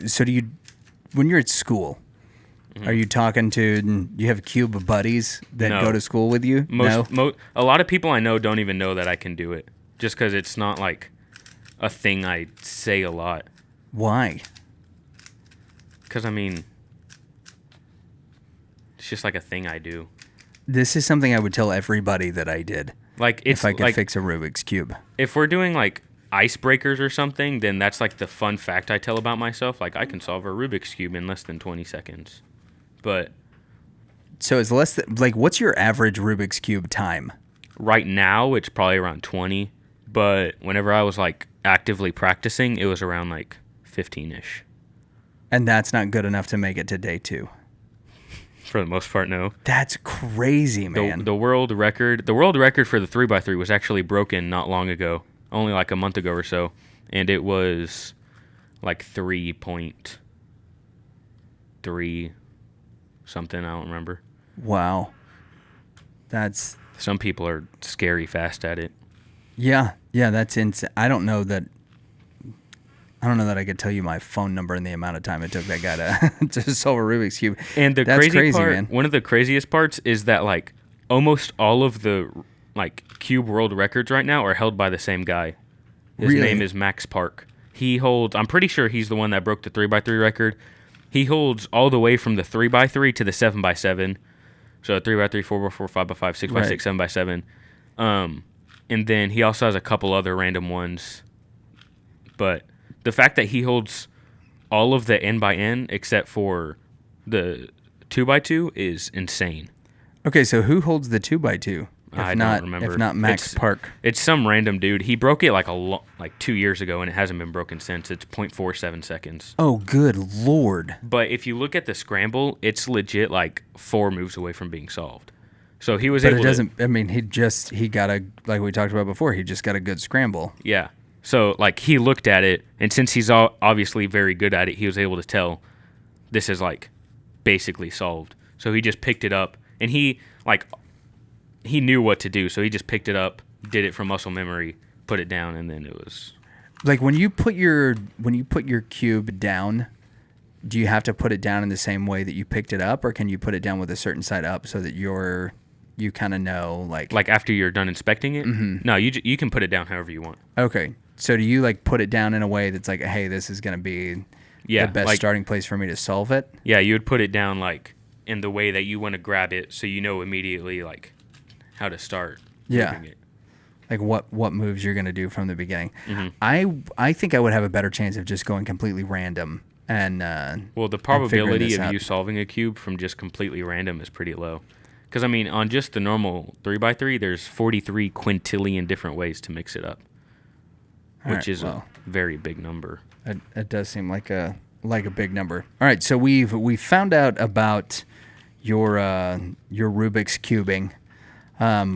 [SPEAKER 7] so do you when you're at school, are you talking to do you have cube buddies that
[SPEAKER 3] No.
[SPEAKER 7] go to school with you?
[SPEAKER 3] A lot of people I know don't even know that I can do it just because it's not like a thing I say a lot.
[SPEAKER 7] Why?
[SPEAKER 3] Because I mean, it's just like a thing I do.
[SPEAKER 7] This is something I would tell everybody that I did
[SPEAKER 3] Like it's
[SPEAKER 7] if I could
[SPEAKER 3] like
[SPEAKER 7] fix a Rubik's cube.
[SPEAKER 3] if we're doing like icebreakers or something, then that's like the fun fact I tell about myself. Like, I can solve a Rubik's cube in less than 20 seconds. But
[SPEAKER 7] So it's less than what's your average Rubik's cube time?
[SPEAKER 3] right now it's probably around 20. But whenever I was like actively practicing, it was around like 15-ish.
[SPEAKER 7] And that's not good enough to make it to day 2.
[SPEAKER 3] For the most part, no.
[SPEAKER 7] That's crazy, man.
[SPEAKER 3] The world record for the 3x3 was actually broken not long ago, only like a month ago or so, and it was like 3.3 something, I don't remember.
[SPEAKER 7] Wow. That's
[SPEAKER 3] Some people are scary fast at it.
[SPEAKER 7] yeah, that's insane. I don't know that I could tell you my phone number and the amount of time it took that guy to solve a Rubik's cube.
[SPEAKER 3] And the
[SPEAKER 7] That's
[SPEAKER 3] crazy part,
[SPEAKER 7] man.
[SPEAKER 3] one of the craziest parts is that like almost all of the like cube world records right now are held by the same guy. His
[SPEAKER 7] Really?
[SPEAKER 3] name is Max Park. He holds, I'm pretty sure he's the one that broke the 3x3 record. He holds all the way from the 3x3 to the 7x7. So 3x3, 4x4, 5x5, 6x6,
[SPEAKER 7] Right.
[SPEAKER 3] 7x7. And then he also has a couple other random ones. But the fact that he holds all of the N by N except for the 2x2 is insane.
[SPEAKER 7] Okay, so who holds the 2x2?
[SPEAKER 3] I don't remember.
[SPEAKER 7] If not Max Park.
[SPEAKER 3] It's some random dude. He broke it like 2 years ago, and it hasn't been broken since. It's 0.47 seconds.
[SPEAKER 7] Oh, good lord.
[SPEAKER 3] But if you look at the scramble, it's legit like 4 moves away from being solved. So he was
[SPEAKER 7] But
[SPEAKER 3] able
[SPEAKER 7] it doesn't. I mean, he got a like we talked about before. He just got a good scramble.
[SPEAKER 3] Yeah. So like he looked at it, and since he's obviously very good at it, he was able to tell this is like basically solved. So he just picked it up, and he knew what to do. So he just picked it up, did it from muscle memory, put it down, and then it was.
[SPEAKER 7] Like when you put your cube down, do you have to put it down in the same way that you picked it up, or can you put it down with a certain side up so that you kind of know
[SPEAKER 3] Like after you're done inspecting it? Mm-hmm. No, you can put it down however you want.
[SPEAKER 7] Okay. So do you put it down in a way that's like, hey, this is going to be the best starting place for me to solve it?
[SPEAKER 3] Yeah, you would put it down in the way that you want to grab it, so you know immediately how to start moving it.
[SPEAKER 7] Like what moves you're going to do from the beginning.
[SPEAKER 3] Mm-hmm.
[SPEAKER 7] I think I would have a better chance of just going completely random and
[SPEAKER 3] well, the
[SPEAKER 7] and figuring
[SPEAKER 3] probability
[SPEAKER 7] this
[SPEAKER 3] of
[SPEAKER 7] out.
[SPEAKER 3] you solving a cube from just completely random is pretty low. Because I mean, on just the normal 3x3, there's 43 quintillion different ways to mix it up, which is a very big number.
[SPEAKER 7] It does seem like a big number. All right, so we found out about your Rubik's cubing,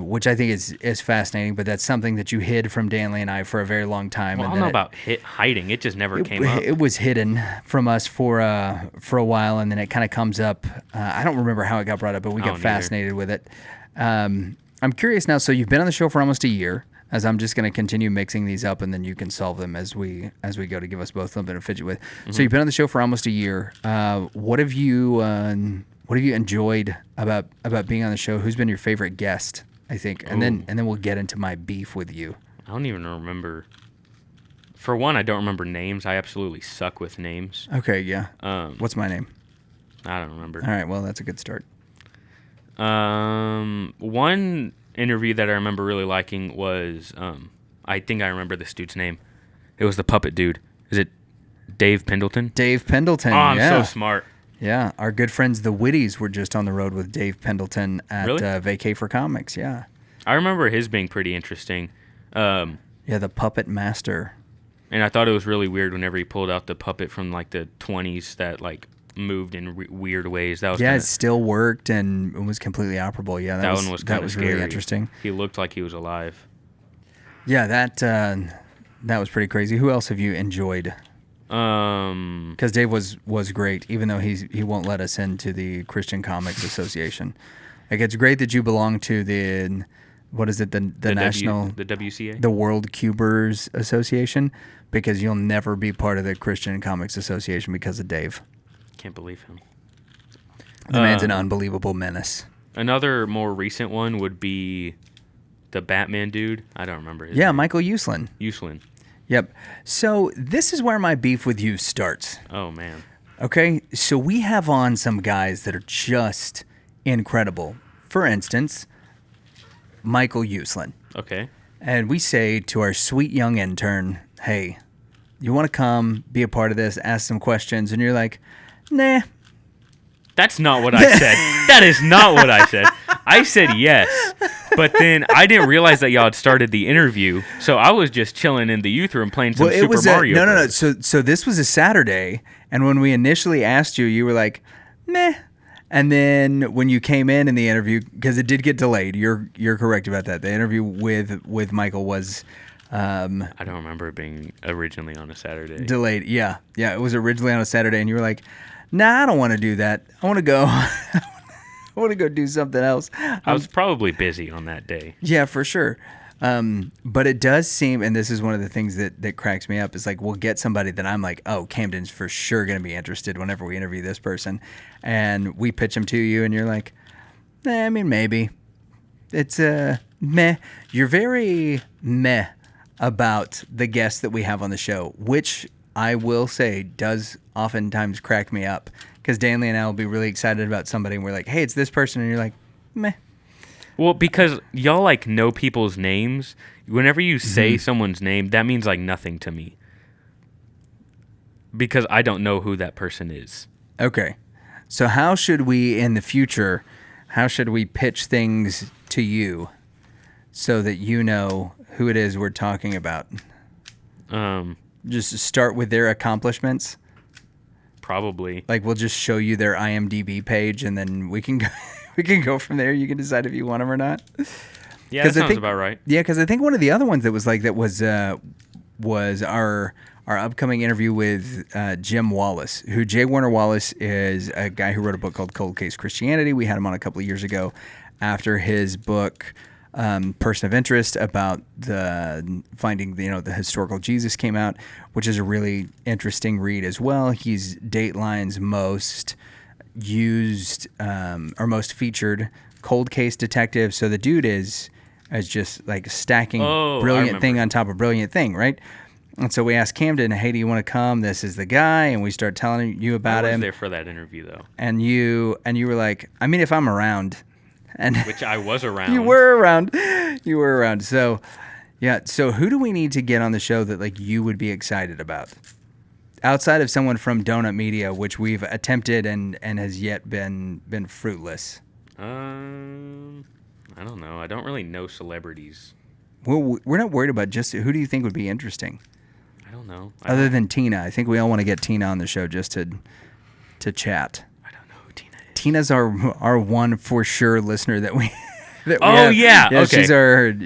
[SPEAKER 7] which I think is fascinating. But that's something that you hid from Danley and I for a very long time.
[SPEAKER 3] Well, I
[SPEAKER 7] and
[SPEAKER 3] don't know
[SPEAKER 7] then
[SPEAKER 3] about hiding. It just never came up.
[SPEAKER 7] It was hidden from us for a while, and then it kind of comes up. I don't remember how it got brought up, but we got fascinated with it. I'm curious now. So you've been on the show for almost a year. As I'm just going to continue mixing these up, and then you can solve them as we go to give us both something to fidget with. Mm-hmm. So you've been on the show for almost a year. What have you enjoyed about being on the show? Who's been your favorite guest? I think, and then we'll get into my beef with you.
[SPEAKER 3] I don't even remember For one, I don't remember names. I absolutely suck with names.
[SPEAKER 7] Okay, yeah. What's my name?
[SPEAKER 3] I don't remember.
[SPEAKER 7] All right, well, that's a good start.
[SPEAKER 3] One interview that I remember really liking was, I think I remember this dude's name. It was the puppet dude. Is it Dave Pendleton?
[SPEAKER 7] Dave Pendleton,
[SPEAKER 3] Oh, I'm
[SPEAKER 7] yeah.
[SPEAKER 3] so smart.
[SPEAKER 7] Yeah, our good friends the Whitties were just on the road with Dave Pendleton at
[SPEAKER 3] Really?
[SPEAKER 7] Vacay for Comics, yeah.
[SPEAKER 3] I remember his being pretty interesting.
[SPEAKER 7] Yeah, the Puppet Master.
[SPEAKER 3] And I thought it was really weird whenever he pulled out the puppet from like the 20s that like moved in weird ways. That was
[SPEAKER 7] Yeah,
[SPEAKER 3] kinda,
[SPEAKER 7] it still worked and it was completely operable. Yeah,
[SPEAKER 3] that one was kind of
[SPEAKER 7] really interesting.
[SPEAKER 3] He looked like he was alive.
[SPEAKER 7] Yeah, that was pretty crazy. Who else have you enjoyed? Because Dave was great, even though he won't let us into the Christian Comics Association. Like, it's great that you belong to the, what is it, the national,
[SPEAKER 3] the WCA,
[SPEAKER 7] the World Cubers Association, because you'll never be part of the Christian Comics Association because of Dave.
[SPEAKER 3] Can't believe him.
[SPEAKER 7] The man's an unbelievable menace.
[SPEAKER 3] Another more recent one would be the Batman dude. I don't remember his
[SPEAKER 7] Yeah,
[SPEAKER 3] name.
[SPEAKER 7] Michael Uslan.
[SPEAKER 3] Uslan.
[SPEAKER 7] Yep. So this is where my beef with you starts.
[SPEAKER 3] Oh man.
[SPEAKER 7] Okay, so we have on some guys that are just incredible. For instance, Michael Uslan.
[SPEAKER 3] Okay.
[SPEAKER 7] And we say to our sweet young intern, hey, you want to come be a part of this, ask some questions? And you're like, nah.
[SPEAKER 3] That's not what I said. That is not what I said. I said yes. But then I didn't realize that y'all had started the interview, so I was just chilling in the youth room playing some Super Mario.
[SPEAKER 7] No. So this was a Saturday, and when we initially asked you, you were like, meh. And then when you came in the interview, because it did get delayed, you're correct about that. The interview with Michael was
[SPEAKER 3] I don't remember it being originally on a Saturday.
[SPEAKER 7] delayed. Yeah, it was originally on a Saturday, and you were like, nah, I don't want to do that. I want to go. I want to go do something else.
[SPEAKER 3] I was probably busy on that day.
[SPEAKER 7] Yeah, for sure. But it does seem, and this is one of the things that cracks me up, is like we'll get somebody that I'm like, oh, Camden's for sure going to be interested whenever we interview this person. And we pitch them to you, and you're like, I mean, maybe. It's meh. You're very meh about the guests that we have on the show, which I will say does oftentimes crack me up. Because Danley and I will be really excited about somebody, and we're like, hey, it's this person, and you're like, meh.
[SPEAKER 3] Well, because y'all like know people's names. Whenever you say someone's name, that means like nothing to me. Because I don't know who that person is.
[SPEAKER 7] Okay. So how should we, in the future, pitch things to you so that you know who it is we're talking about? Just start with their accomplishments?
[SPEAKER 3] Probably.
[SPEAKER 7] Like, we'll just show you their IMDb page, and then we can go from there. You can decide if you want them or not.
[SPEAKER 3] Yeah, that sounds about right.
[SPEAKER 7] Yeah, because I think one of the other ones that was like that was our upcoming interview with Jim Wallace, who J. Warner Wallace is a guy who wrote a book called Cold Case Christianity. We had him on a couple of years ago after his book Person of Interest about the finding the historical Jesus came out, which is a really interesting read as well. He's Dateline's most used or most featured cold case detective. So the dude is just like stacking brilliant thing on top of brilliant thing, right? And so we asked Camden, hey, do you want to come? This is the guy. And we start telling you about him.
[SPEAKER 3] I was there for that interview, though.
[SPEAKER 7] And you were like, I mean, if I'm around. And
[SPEAKER 3] which I was around.
[SPEAKER 7] You were around. So, yeah. So who do we need to get on the show that like you would be excited about? Outside of someone from Donut Media, which we've attempted and has yet been fruitless.
[SPEAKER 3] I don't know. I don't really know celebrities.
[SPEAKER 7] Well, we're not worried about just who do you think would be interesting?
[SPEAKER 3] I don't know.
[SPEAKER 7] Other than Tina. I think we all want to get Tina on the show just to chat.
[SPEAKER 3] I don't know who Tina is.
[SPEAKER 7] Tina's our one for sure listener that we that we
[SPEAKER 3] Oh
[SPEAKER 7] have.
[SPEAKER 3] yeah. Okay.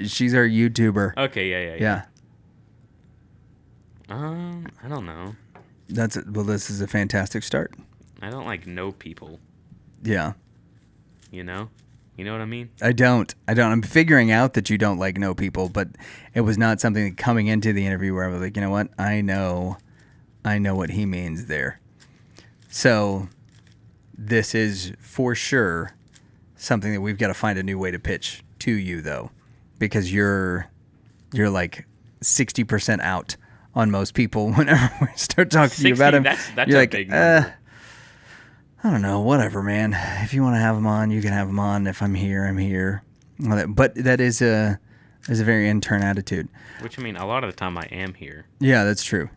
[SPEAKER 7] She's our YouTuber.
[SPEAKER 3] Okay, yeah. I don't know.
[SPEAKER 7] This is a fantastic start.
[SPEAKER 3] I don't like know people.
[SPEAKER 7] Yeah.
[SPEAKER 3] You know what I mean?
[SPEAKER 7] I don't. I'm figuring out that you don't like know people, but it was not something that coming into the interview where I was like, you know what? I know what he means there. So this is for sure something that we've got to find a new way to pitch to you, though, because you're like 60% out on most people whenever we start talking to you about
[SPEAKER 3] 16,
[SPEAKER 7] them.
[SPEAKER 3] that's
[SPEAKER 7] You're
[SPEAKER 3] a
[SPEAKER 7] like,
[SPEAKER 3] big number.
[SPEAKER 7] I don't know, whatever, man. If you want to have them on, you can have them on. If I'm here, I'm here. But that is a very intern attitude.
[SPEAKER 3] Which, I mean, a lot of the time I am here.
[SPEAKER 7] Yeah, that's true.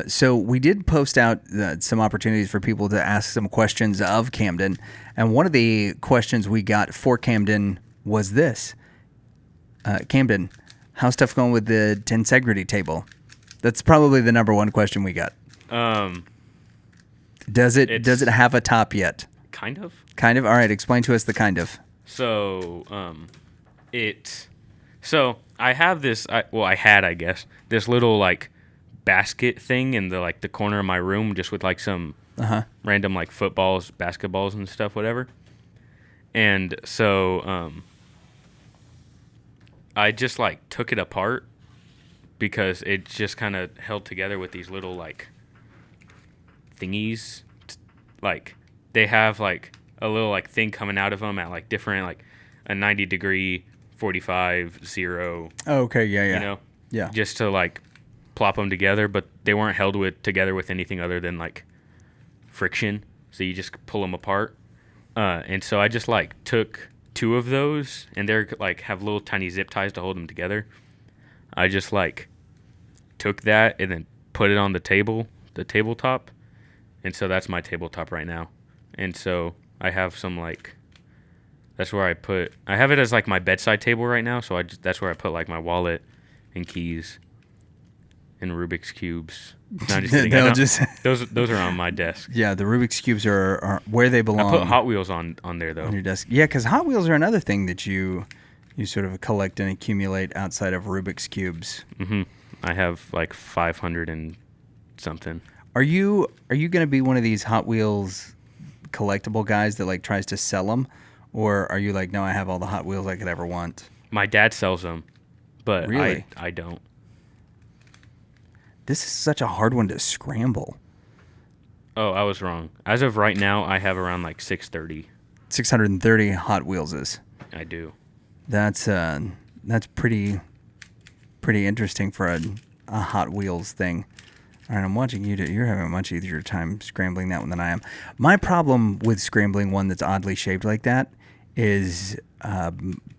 [SPEAKER 7] So we did post out some opportunities for people to ask some questions of Camden. And one of the questions we got for Camden was this. Camden, how's stuff going with the tensegrity table? That's probably the number one question we got. Does it have a top yet?
[SPEAKER 3] Kind of.
[SPEAKER 7] Kind of? All right, explain to us the kind of.
[SPEAKER 3] So, I have this. I had, I guess, this little like basket thing in the corner of my room, just with like some random like footballs, basketballs, and stuff, whatever. And so, I just like took it apart because it just kind of held together with these little like thingies. Like they have like a little like thing coming out of them at like different like a 90 degree, 45, 0.
[SPEAKER 7] Oh, okay, yeah.
[SPEAKER 3] You know,
[SPEAKER 7] Yeah.
[SPEAKER 3] just to like plop them together, but they weren't held together with anything other than like friction. So you just pull them apart. And so I just like took 2 of those, and they're like have little tiny zip ties to hold them together. I just like took that and then put it on the tabletop, and so that's my tabletop right now. And so I have some like that's where I have it as like my bedside table right now. So that's where I put like my wallet and keys and Rubik's cubes. No, I'm just kidding. Those are on my desk.
[SPEAKER 7] Yeah, the Rubik's cubes are where they belong.
[SPEAKER 3] I put Hot Wheels on there though.
[SPEAKER 7] On your desk. Yeah, because Hot Wheels are another thing that you sort of collect and accumulate outside of Rubik's cubes.
[SPEAKER 3] Mm-hmm. I have like 500 and something.
[SPEAKER 7] Are you going to be one of these Hot Wheels collectible guys that like tries to sell them, or are you like, no, I have all the Hot Wheels I could ever want?
[SPEAKER 3] My dad sells them, but
[SPEAKER 7] really?
[SPEAKER 3] I don't.
[SPEAKER 7] This is such a hard one to scramble.
[SPEAKER 3] Oh, I was wrong. As of right now, I have around like
[SPEAKER 7] 630 Hot Wheelses.
[SPEAKER 3] I do.
[SPEAKER 7] That's pretty interesting for a Hot Wheels thing. All right, I'm watching you. You're having a much easier time scrambling that one than I am. My problem with scrambling one that's oddly shaped like that is I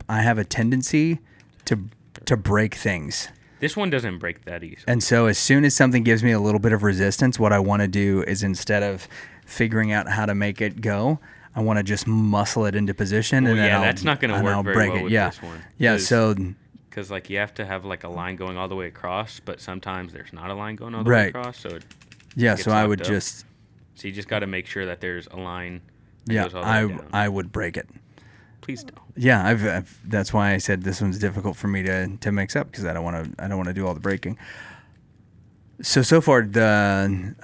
[SPEAKER 7] have a tendency to break things.
[SPEAKER 3] This one doesn't break that easy.
[SPEAKER 7] And so as soon as something gives me a little bit of resistance, what I want to do is, instead of figuring out how to make it go, I want to just muscle it into position.
[SPEAKER 3] Well,
[SPEAKER 7] and then
[SPEAKER 3] that's not going to work very well with this one.
[SPEAKER 7] Yeah, so...
[SPEAKER 3] Because like you have to have like a line going all the way across, but sometimes there's not a line going all the way across. So
[SPEAKER 7] so I would just...
[SPEAKER 3] So you just got to make sure that there's a line that goes all the way down.
[SPEAKER 7] I would break it.
[SPEAKER 3] Please don't.
[SPEAKER 7] Yeah, I've that's why I said this one's difficult for me to mix up, because I don't want to do all the breaking. So far the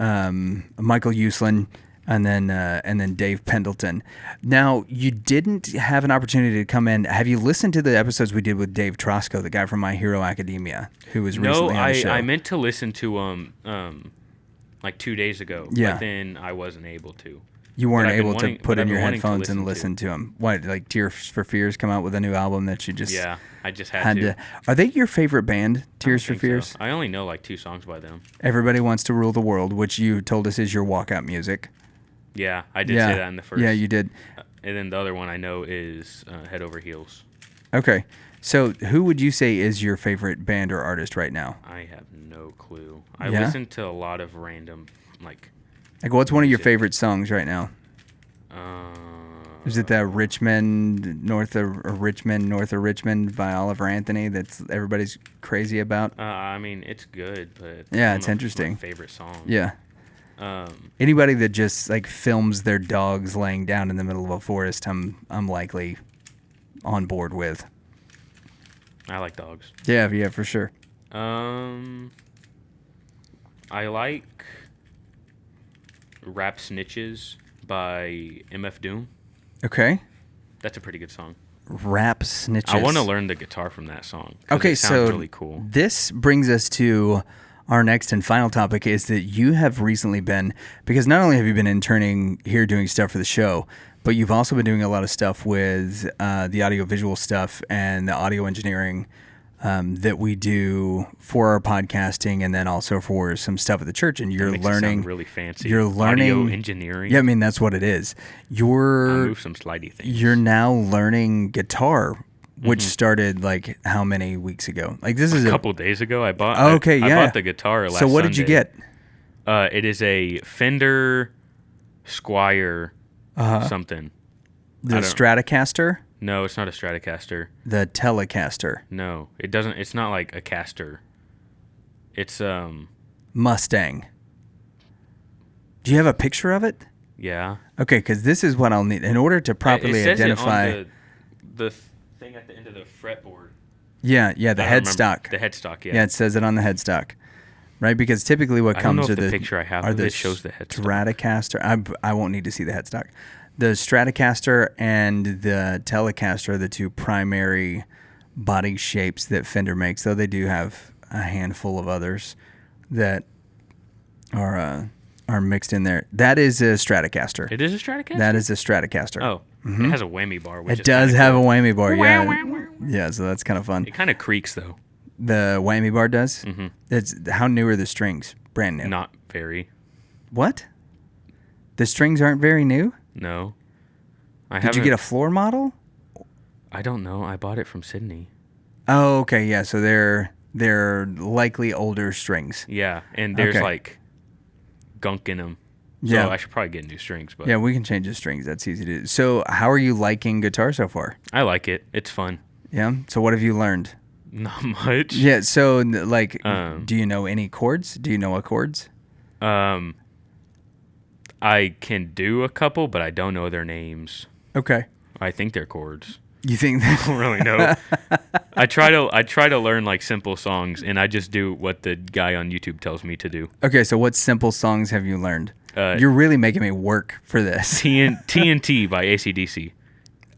[SPEAKER 7] Michael Uslan and then Dave Pendleton. Now, you didn't have an opportunity to come in. Have you listened to the episodes we did with Dave Trosco, the guy from My Hero Academia, who was recently on the show?
[SPEAKER 3] No, I meant to listen to like 2 days ago, but then I wasn't able to.
[SPEAKER 7] You weren't able to put in your headphones and listen to them. What, like Tears for Fears come out with a new album that you just...
[SPEAKER 3] Yeah, I just had to.
[SPEAKER 7] Are they your favorite band, Tears for Fears?
[SPEAKER 3] So. I only know like 2 songs by them.
[SPEAKER 7] Everybody Wants to Rule the World, which you told us is your walkout music.
[SPEAKER 3] Yeah, I did say that in the first.
[SPEAKER 7] Yeah, you did.
[SPEAKER 3] And then the other one I know is Head Over Heels.
[SPEAKER 7] Okay. So who would you say is your favorite band or artist right now?
[SPEAKER 3] I have no clue. I listen to a lot of random, like
[SPEAKER 7] what's one of your favorite songs right now? Is it that Richmond, North of Richmond by Oliver Anthony that's everybody's crazy about?
[SPEAKER 3] I mean, it's good, but
[SPEAKER 7] yeah, it's interesting.
[SPEAKER 3] My favorite song.
[SPEAKER 7] Yeah. Anybody that just like films their dogs laying down in the middle of a forest, I'm likely on board with.
[SPEAKER 3] I like dogs.
[SPEAKER 7] Yeah, for sure.
[SPEAKER 3] I like Rap Snitches by MF Doom.
[SPEAKER 7] Okay.
[SPEAKER 3] That's a pretty good song.
[SPEAKER 7] Rap Snitches.
[SPEAKER 3] I want to learn the guitar from that song.
[SPEAKER 7] Okay,
[SPEAKER 3] it sounds really cool.
[SPEAKER 7] This brings us to our next and final topic, is that you have recently been, because not only have you been interning here doing stuff for the show, but you've also been doing a lot of stuff with the audiovisual stuff and the audio engineering that we do for our podcasting, and then also for some stuff at the church. And you're
[SPEAKER 3] That makes it
[SPEAKER 7] learning
[SPEAKER 3] sound really fancy.
[SPEAKER 7] You're learning
[SPEAKER 3] audio engineering.
[SPEAKER 7] Yeah, I mean that's what it is.
[SPEAKER 3] I'll
[SPEAKER 7] You're
[SPEAKER 3] move some slidey things.
[SPEAKER 7] you're now learning guitar, which started like how many weeks ago? Like this is
[SPEAKER 3] a couple days ago. I bought.
[SPEAKER 7] Okay,
[SPEAKER 3] I
[SPEAKER 7] yeah.
[SPEAKER 3] bought the guitar last.
[SPEAKER 7] So what did you
[SPEAKER 3] Sunday.
[SPEAKER 7] get?
[SPEAKER 3] It is a Fender Squier something.
[SPEAKER 7] The
[SPEAKER 3] I don't-
[SPEAKER 7] Stratocaster,
[SPEAKER 3] No, it's not a Stratocaster.
[SPEAKER 7] the Telecaster,
[SPEAKER 3] No, it doesn't. It's not like a caster. It's
[SPEAKER 7] Mustang. Do you have a picture of it?
[SPEAKER 3] yeah.
[SPEAKER 7] Okay, because this is what I'll need in order to properly
[SPEAKER 3] it says
[SPEAKER 7] identify.
[SPEAKER 3] it on the thing at the end of the fretboard.
[SPEAKER 7] Yeah, the
[SPEAKER 3] I don't remember.
[SPEAKER 7] headstock.
[SPEAKER 3] The headstock, yeah.
[SPEAKER 7] Yeah, it says it on the headstock, right? Because typically what
[SPEAKER 3] I don't know
[SPEAKER 7] comes
[SPEAKER 3] if
[SPEAKER 7] with
[SPEAKER 3] the picture I have
[SPEAKER 7] are
[SPEAKER 3] of
[SPEAKER 7] the
[SPEAKER 3] it shows the headstock.
[SPEAKER 7] Stratocaster. I won't need to see the headstock. The Stratocaster and the Telecaster are the two primary body shapes that Fender makes, though they do have a handful of others that are mixed in there. That is a Stratocaster.
[SPEAKER 3] It is a Stratocaster?
[SPEAKER 7] That is a Stratocaster.
[SPEAKER 3] Oh. It has a whammy bar, which
[SPEAKER 7] It
[SPEAKER 3] is
[SPEAKER 7] does
[SPEAKER 3] kinda
[SPEAKER 7] have
[SPEAKER 3] cool.
[SPEAKER 7] a whammy bar, yeah. Yeah, so that's kind of fun.
[SPEAKER 3] It kind of creaks, though.
[SPEAKER 7] The whammy bar does? Mm-hmm. It's how new are the strings? Brand new.
[SPEAKER 3] Not very.
[SPEAKER 7] What? The strings aren't very new?
[SPEAKER 3] No.
[SPEAKER 7] Did you get a floor model?
[SPEAKER 3] I don't know. I bought it from Sydney.
[SPEAKER 7] Oh, okay, yeah. So they're likely older strings.
[SPEAKER 3] Yeah, and there's
[SPEAKER 7] Okay.
[SPEAKER 3] like gunk in them. So
[SPEAKER 7] Yeah.
[SPEAKER 3] I should probably get new strings, but
[SPEAKER 7] Yeah, we can change the strings. That's easy to do. So how are you liking guitar so far?
[SPEAKER 3] I like it. It's fun.
[SPEAKER 7] Yeah. So what have you learned?
[SPEAKER 3] Not much.
[SPEAKER 7] Yeah. So like,
[SPEAKER 3] Um,
[SPEAKER 7] do you know any chords? Do you know accords?
[SPEAKER 3] I can do a couple, but I don't know their names.
[SPEAKER 7] Okay.
[SPEAKER 3] I think they're chords.
[SPEAKER 7] You think?
[SPEAKER 3] I don't really know. I try to learn like simple songs, and I just do what the guy on YouTube tells me to do.
[SPEAKER 7] Okay. So what simple songs have you learned?
[SPEAKER 3] Uh,
[SPEAKER 7] You're really making me work for this.
[SPEAKER 3] TNT by AC/DC,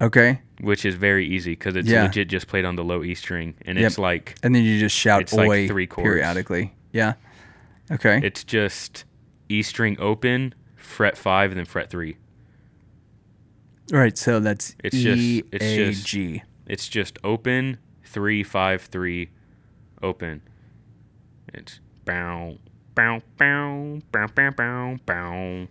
[SPEAKER 7] Okay.
[SPEAKER 3] which is very easy because it's
[SPEAKER 7] Yeah.
[SPEAKER 3] legit just played on the low E string, and
[SPEAKER 7] Yep.
[SPEAKER 3] it's like
[SPEAKER 7] And then you just shout
[SPEAKER 3] It's like
[SPEAKER 7] "oi"
[SPEAKER 3] 3 chords.
[SPEAKER 7] periodically. Yeah. Okay.
[SPEAKER 3] it's just E string open, fret 5, and then fret 3.
[SPEAKER 7] All right. So that's
[SPEAKER 3] It's
[SPEAKER 7] E
[SPEAKER 3] just- it's
[SPEAKER 7] A
[SPEAKER 3] just-
[SPEAKER 7] G.
[SPEAKER 3] It's just open 3 5 3 open. It's bow bow bow bow bow bow bow.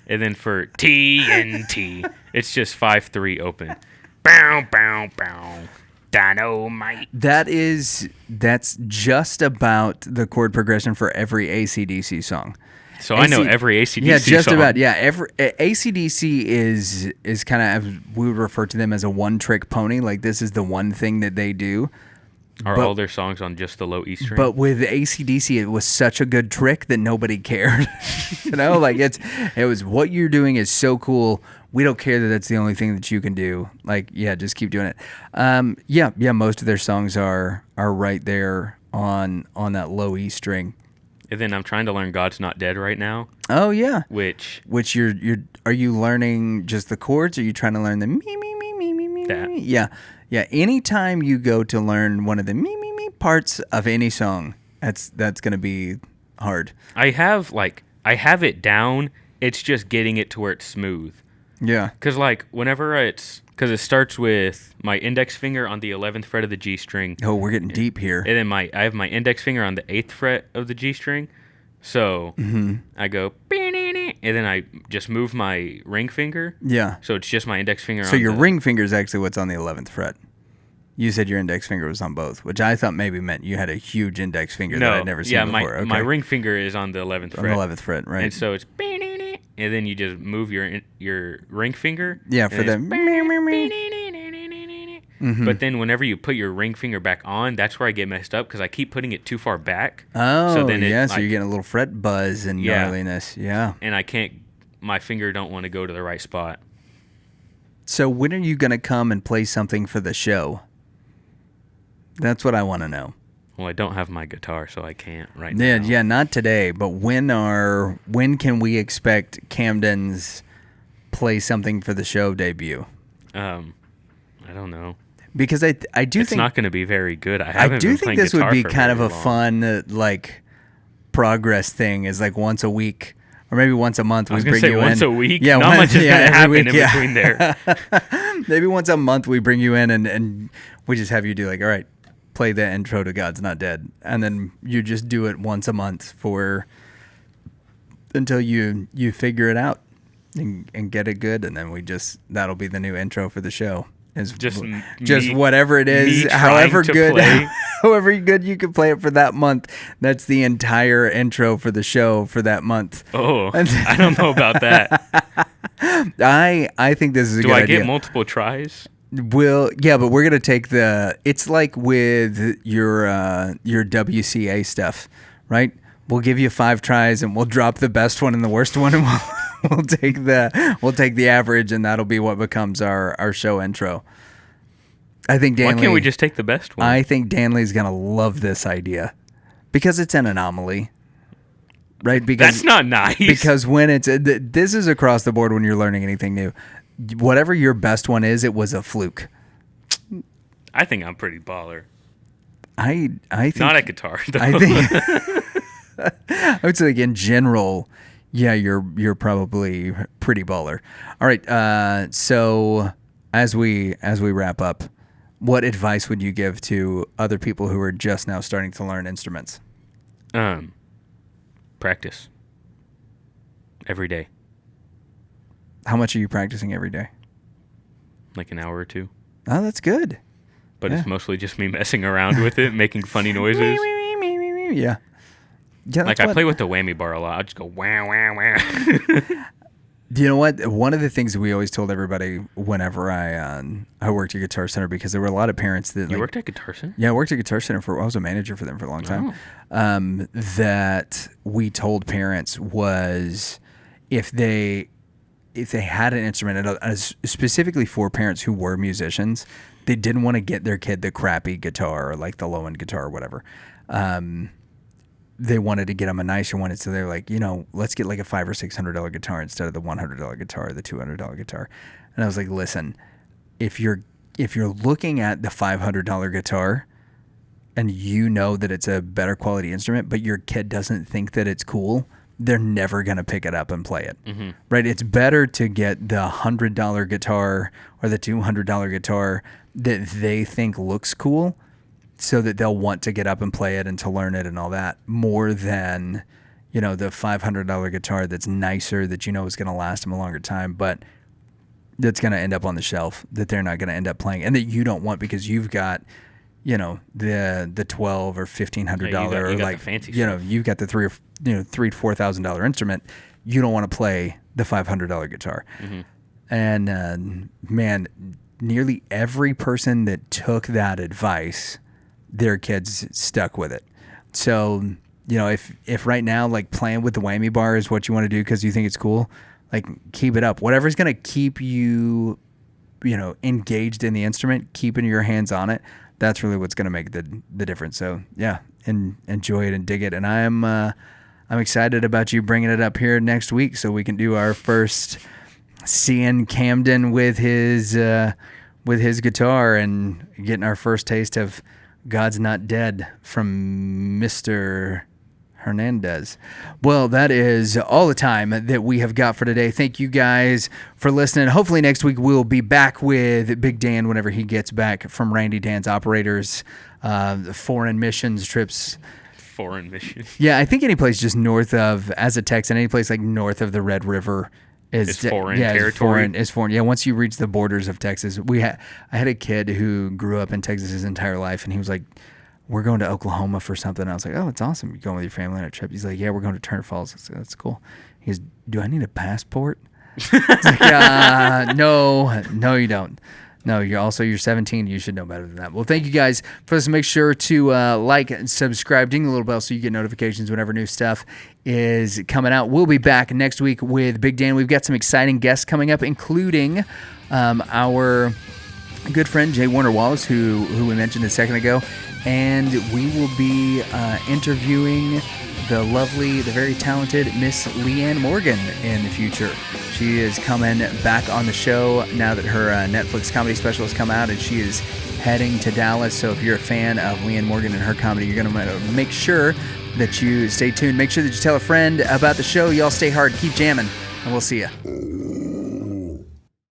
[SPEAKER 3] And then for TNT, it's just 5 3 open. Bow bow bow. Dynamite.
[SPEAKER 7] That's just about the chord progression for every AC/DC song.
[SPEAKER 3] So I know every AC/DC
[SPEAKER 7] Yeah, just
[SPEAKER 3] song.
[SPEAKER 7] about. Yeah, every AC/DC is kind of, we would refer to them as a one-trick pony. Like this is the one thing that they do.
[SPEAKER 3] Are
[SPEAKER 7] but-
[SPEAKER 3] all their songs on just the low E string?
[SPEAKER 7] But with AC/DC, it was such a good trick that nobody cared. You know, like it was what you're doing is so cool. We don't care that that's the only thing that you can do. Like, yeah, just keep doing it. Yeah. Most of their songs are right there on that low E string.
[SPEAKER 3] And then I'm trying to learn God's Not Dead right now,
[SPEAKER 7] Oh yeah.
[SPEAKER 3] which
[SPEAKER 7] Which are you learning just the chords? Or are you trying to learn the me me me me me me?
[SPEAKER 3] That.
[SPEAKER 7] me? Yeah. Anytime you go to learn one of the me me me parts of any song, that's gonna be hard.
[SPEAKER 3] I have it down. It's just getting it to where it's smooth.
[SPEAKER 7] Yeah.
[SPEAKER 3] Because because it starts with my index finger on the 11th fret of the G string,
[SPEAKER 7] Oh, we're getting deep here.
[SPEAKER 3] and then I have my index finger on the 8th fret of the G string. So I go, and then I just move my ring finger.
[SPEAKER 7] Yeah.
[SPEAKER 3] So it's just my index finger.
[SPEAKER 7] So
[SPEAKER 3] on
[SPEAKER 7] your
[SPEAKER 3] the,
[SPEAKER 7] ring finger is actually what's on the 11th fret. You said your index finger was on both, which I thought maybe meant you had a huge index finger
[SPEAKER 3] No,
[SPEAKER 7] that I'd never seen
[SPEAKER 3] yeah,
[SPEAKER 7] before. Okay.
[SPEAKER 3] my ring finger is on the 11th
[SPEAKER 7] on
[SPEAKER 3] fret.
[SPEAKER 7] the 11th fret, right?
[SPEAKER 3] And so it's, and then you just move your ring finger.
[SPEAKER 7] Yeah,
[SPEAKER 3] and
[SPEAKER 7] for the
[SPEAKER 3] it's, But then whenever you put your ring finger back on, that's where I get messed up because I keep putting it too far back.
[SPEAKER 7] Oh,
[SPEAKER 3] so then
[SPEAKER 7] yeah.
[SPEAKER 3] it,
[SPEAKER 7] So you're getting a little fret buzz and
[SPEAKER 3] Yeah.
[SPEAKER 7] gnarliness. Yeah.
[SPEAKER 3] and I can't. My finger don't want to go to the right spot.
[SPEAKER 7] So when are you going to come and play something for the show? That's what I want to know.
[SPEAKER 3] Well, I don't have my guitar, so I can't right
[SPEAKER 7] Yeah,
[SPEAKER 3] now.
[SPEAKER 7] yeah, not today, but when can we expect Camden's play something for the show debut?
[SPEAKER 3] I don't know.
[SPEAKER 7] Because I do
[SPEAKER 3] It's
[SPEAKER 7] think
[SPEAKER 3] not going to be very good. I
[SPEAKER 7] I
[SPEAKER 3] haven't
[SPEAKER 7] do
[SPEAKER 3] been
[SPEAKER 7] think
[SPEAKER 3] playing
[SPEAKER 7] this would
[SPEAKER 3] guitar
[SPEAKER 7] be
[SPEAKER 3] for
[SPEAKER 7] kind of
[SPEAKER 3] very
[SPEAKER 7] a
[SPEAKER 3] long.
[SPEAKER 7] fun like progress thing. Is like once a week or maybe once a month
[SPEAKER 3] I was
[SPEAKER 7] we
[SPEAKER 3] going to
[SPEAKER 7] bring
[SPEAKER 3] say
[SPEAKER 7] you
[SPEAKER 3] once
[SPEAKER 7] in.
[SPEAKER 3] a week.
[SPEAKER 7] Yeah,
[SPEAKER 3] Not much is going to
[SPEAKER 7] every
[SPEAKER 3] happen
[SPEAKER 7] week,
[SPEAKER 3] in
[SPEAKER 7] yeah.
[SPEAKER 3] between there.
[SPEAKER 7] Maybe once a month we bring you in and we just have you do like, all right, play the intro to God's Not Dead, and then you just do it once a month until you figure it out and get it good, and then that'll be the new intro for the show. Is just whatever it is, however good however good you can play it for that month. That's the entire intro for the show for that month.
[SPEAKER 3] Oh, I don't know about that.
[SPEAKER 7] I think this is a good idea.
[SPEAKER 3] Do I get multiple tries?
[SPEAKER 7] Yeah, but we're gonna take it's like with your WCA stuff, right? We'll give you 5 tries and we'll drop the best one and the worst one, and we'll take the average, and that'll be what becomes our show intro. I think Danley.
[SPEAKER 3] Why can't we just take the best one?
[SPEAKER 7] I think Danley's gonna love this idea because it's an anomaly, right? Because
[SPEAKER 3] that's not nice.
[SPEAKER 7] Because when this is across the board when you're learning anything new, whatever your best one is, it was a fluke.
[SPEAKER 3] I think I'm pretty baller.
[SPEAKER 7] I think
[SPEAKER 3] not at guitar though.
[SPEAKER 7] I think. I would say, like, in general, yeah, you're probably pretty baller. All right, so as we wrap up, what advice would you give to other people who are just now starting to learn instruments?
[SPEAKER 3] Practice every day.
[SPEAKER 7] How much are you practicing every day?
[SPEAKER 3] Like an hour or 2.
[SPEAKER 7] Oh, that's good.
[SPEAKER 3] But it's mostly just me messing around with it, making funny noises.
[SPEAKER 7] Yeah. Yeah,
[SPEAKER 3] like I play with the whammy bar a lot. I just go wow wow wow.
[SPEAKER 7] You know what? One of the things that we always told everybody whenever I worked at Guitar Center, because there were a lot of parents that
[SPEAKER 3] you worked at Guitar Center.
[SPEAKER 7] Yeah, I worked at Guitar Center I was a manager for them for a long time. That we told parents was if they had an instrument, and specifically for parents who were musicians, they didn't want to get their kid the crappy guitar or like the low end guitar or whatever. They wanted to get them a nicer one, and so they're like, let's get like a $500 or $600 guitar instead of the $100 guitar or the $200 guitar. And I was like, listen, if you're looking at the $500 guitar, and you know that it's a better quality instrument, but your kid doesn't think that it's cool, they're never gonna pick it up and play it, right? It's better to get the $100 guitar or the $200 guitar that they think looks cool, so that they'll want to get up and play it and to learn it and all that, more than, the $500 guitar that's nicer, that is going to last them a longer time, but that's going to end up on the shelf, that they're not going to end up playing, and that you don't want because you've got, the $1,200 or $1,500 or like
[SPEAKER 3] fancy
[SPEAKER 7] you've got the $3,000 to $4,000 instrument. You don't want to play the $500 guitar, and man, nearly every person that took that advice, their kids stuck with it. So, if right now, like, playing with the whammy bar is what you want to do because you think it's cool, like, keep it up. Whatever's going to keep you, engaged in the instrument, keeping your hands on it, that's really what's going to make the difference. So, yeah, and enjoy it and dig it. And I'm excited about you bringing it up here next week so we can do our first seeing Camden with his guitar and getting our first taste of God's Not Dead from Mr. Hernandez. Well, that is all the time that we have got for today. Thank you guys for listening. Hopefully next week we'll be back with Big Dan whenever he gets back from Randy Dan's Operators, foreign missions trips.
[SPEAKER 3] Foreign missions?
[SPEAKER 7] Yeah, I think any place just north of, as a Texan, any place like north of the Red River is
[SPEAKER 3] foreign territory.
[SPEAKER 7] It's foreign. Yeah, once you reach the borders of Texas, I had a kid who grew up in Texas his entire life, and he was like, "We're going to Oklahoma for something." I was like, "Oh, it's awesome. You're going with your family on a trip." He's like, "Yeah, we're going to Turner Falls." I said, "That's cool." He goes, "Do I need a passport?" It's like, no, you don't. No, you're 17. You should know better than that. Well, thank you guys for listening. Make sure to like and subscribe, ding the little bell so you get notifications whenever new stuff is coming out. We'll be back next week with Big Dan. We've got some exciting guests coming up, including our good friend Jay Warner Wallace, who we mentioned a second ago, and we will be interviewing the lovely, the very talented Miss Leanne Morgan in the future. She is coming back on the show now that her Netflix comedy special has come out, and she is heading to Dallas. So if you're a fan of Leanne Morgan and her comedy, you're going to make sure that you stay tuned. Make sure that you tell a friend about the show. Y'all stay hard, keep jamming, and we'll see ya.